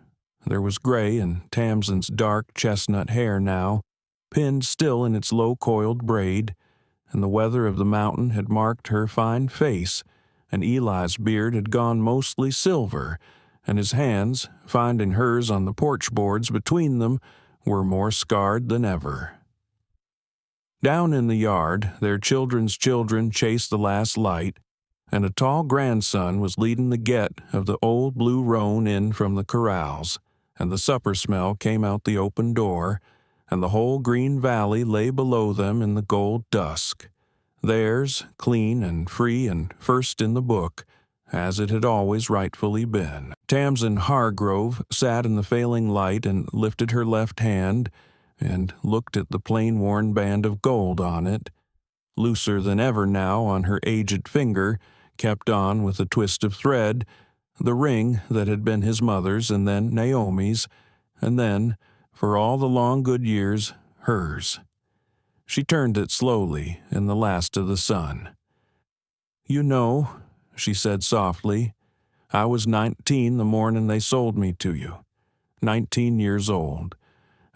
There was gray in Tamsin's dark chestnut hair now, pinned still in its low-coiled braid, and the weather of the mountain had marked her fine face, and Eli's beard had gone mostly silver, and his hands, finding hers on the porch boards between them, were more scarred than ever. Down in the yard, their children's children chased the last light, and a tall grandson was leading the get of the old blue roan in from the corrals, and the supper smell came out the open door, and the whole green valley lay below them in the gold dusk, theirs, clean and free and first in the book, as it had always rightfully been. Tamsin Hargrove sat in the failing light and lifted her left hand and looked at the plain-worn band of gold on it, looser than ever now on her aged finger, kept on with a twist of thread, the ring that had been his mother's and then Naomi's, and then, for all the long good years, hers. She turned it slowly in the last of the sun. "You know," she said softly, "I was 19 the morning they sold me to you. 19 years old,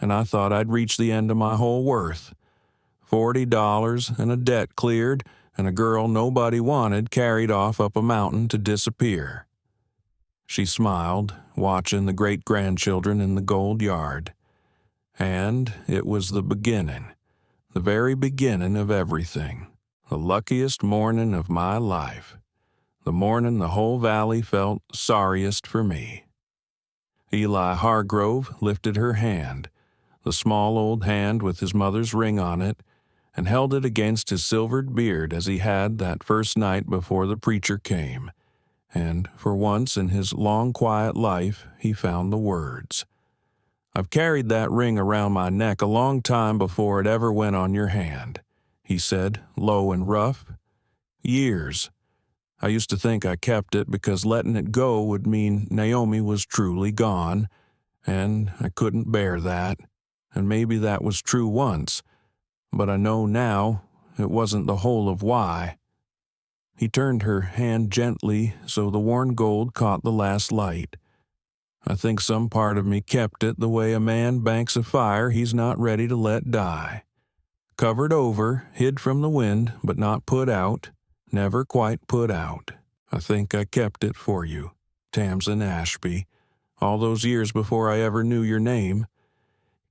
and I thought I'd reached the end of my whole worth. $40 and a debt cleared, and a girl nobody wanted carried off up a mountain to disappear." She smiled, watching the great-grandchildren in the gold yard. And it was the beginning, the very beginning of everything, the luckiest morning of my life, the morning the whole valley felt sorriest for me. Eli Hargrove lifted her hand, the small old hand with his mother's ring on it, and held it against his silvered beard as he had that first night before the preacher came, and for once in his long quiet life he found the words. "I've carried that ring around my neck a long time before it ever went on your hand," he said, low and rough. "Years. I used to think I kept it because letting it go would mean Naomi was truly gone, and I couldn't bear that, and maybe that was true once, but I know now it wasn't the whole of why." He turned her hand gently so the worn gold caught the last light. "I think some part of me kept it the way a man banks a fire he's not ready to let die. Covered over, hid from the wind, but not put out, never quite put out. I think I kept it for you, Tamsin Ashby, all those years before I ever knew your name.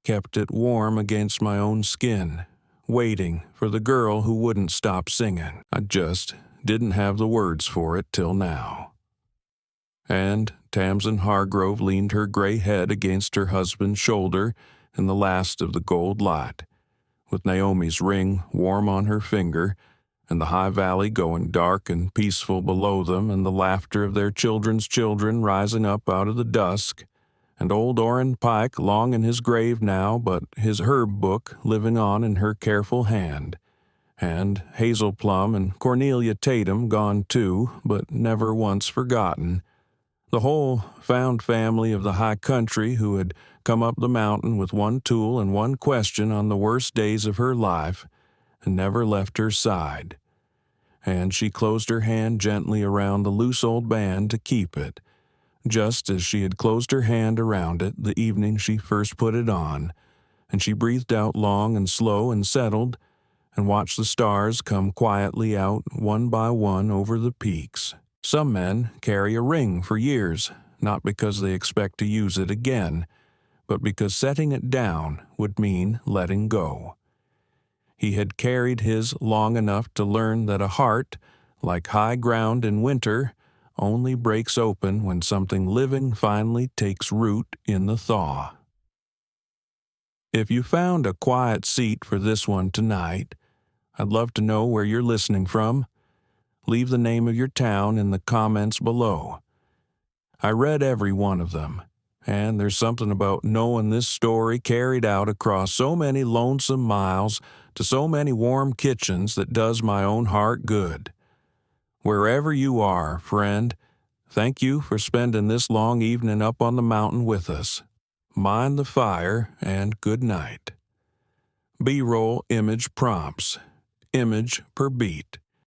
Kept it warm against my own skin, waiting for the girl who wouldn't stop singing. I just didn't have the words for it till now. And Tamsin Hargrove leaned her gray head against her husband's shoulder in the last of the gold light, with Naomi's ring warm on her finger, and the high valley going dark and peaceful below them, and the laughter of their children's children rising up out of the dusk, and old Orrin Pike long in his grave now, but his herb book living on in her careful hand, and Hazel Plum and Cornelia Tatum gone too, but never once forgotten, the whole found family of the high country who had come up the mountain with one tool and one question on the worst days of her life, and never left her side. And she closed her hand gently around the loose old band to keep it, just as she had closed her hand around it the evening she first put it on, and she breathed out long and slow and settled, and watched the stars come quietly out one by one over the peaks. Some men carry a ring for years, not because they expect to use it again, but because setting it down would mean letting go. He had carried his long enough to learn that a heart, like high ground in winter, only breaks open when something living finally takes root in the thaw. If you found a quiet seat for this one tonight, I'd love to know where you're listening from. Leave the name of your town in the comments below. I read every one of them, and there's something about knowing this story carried out across so many lonesome miles to so many warm kitchens that does my own heart good. Wherever you are, friend, thank you for spending this long evening up on the mountain with us. Mind the fire, and good night. B-roll image prompts. Image per beat.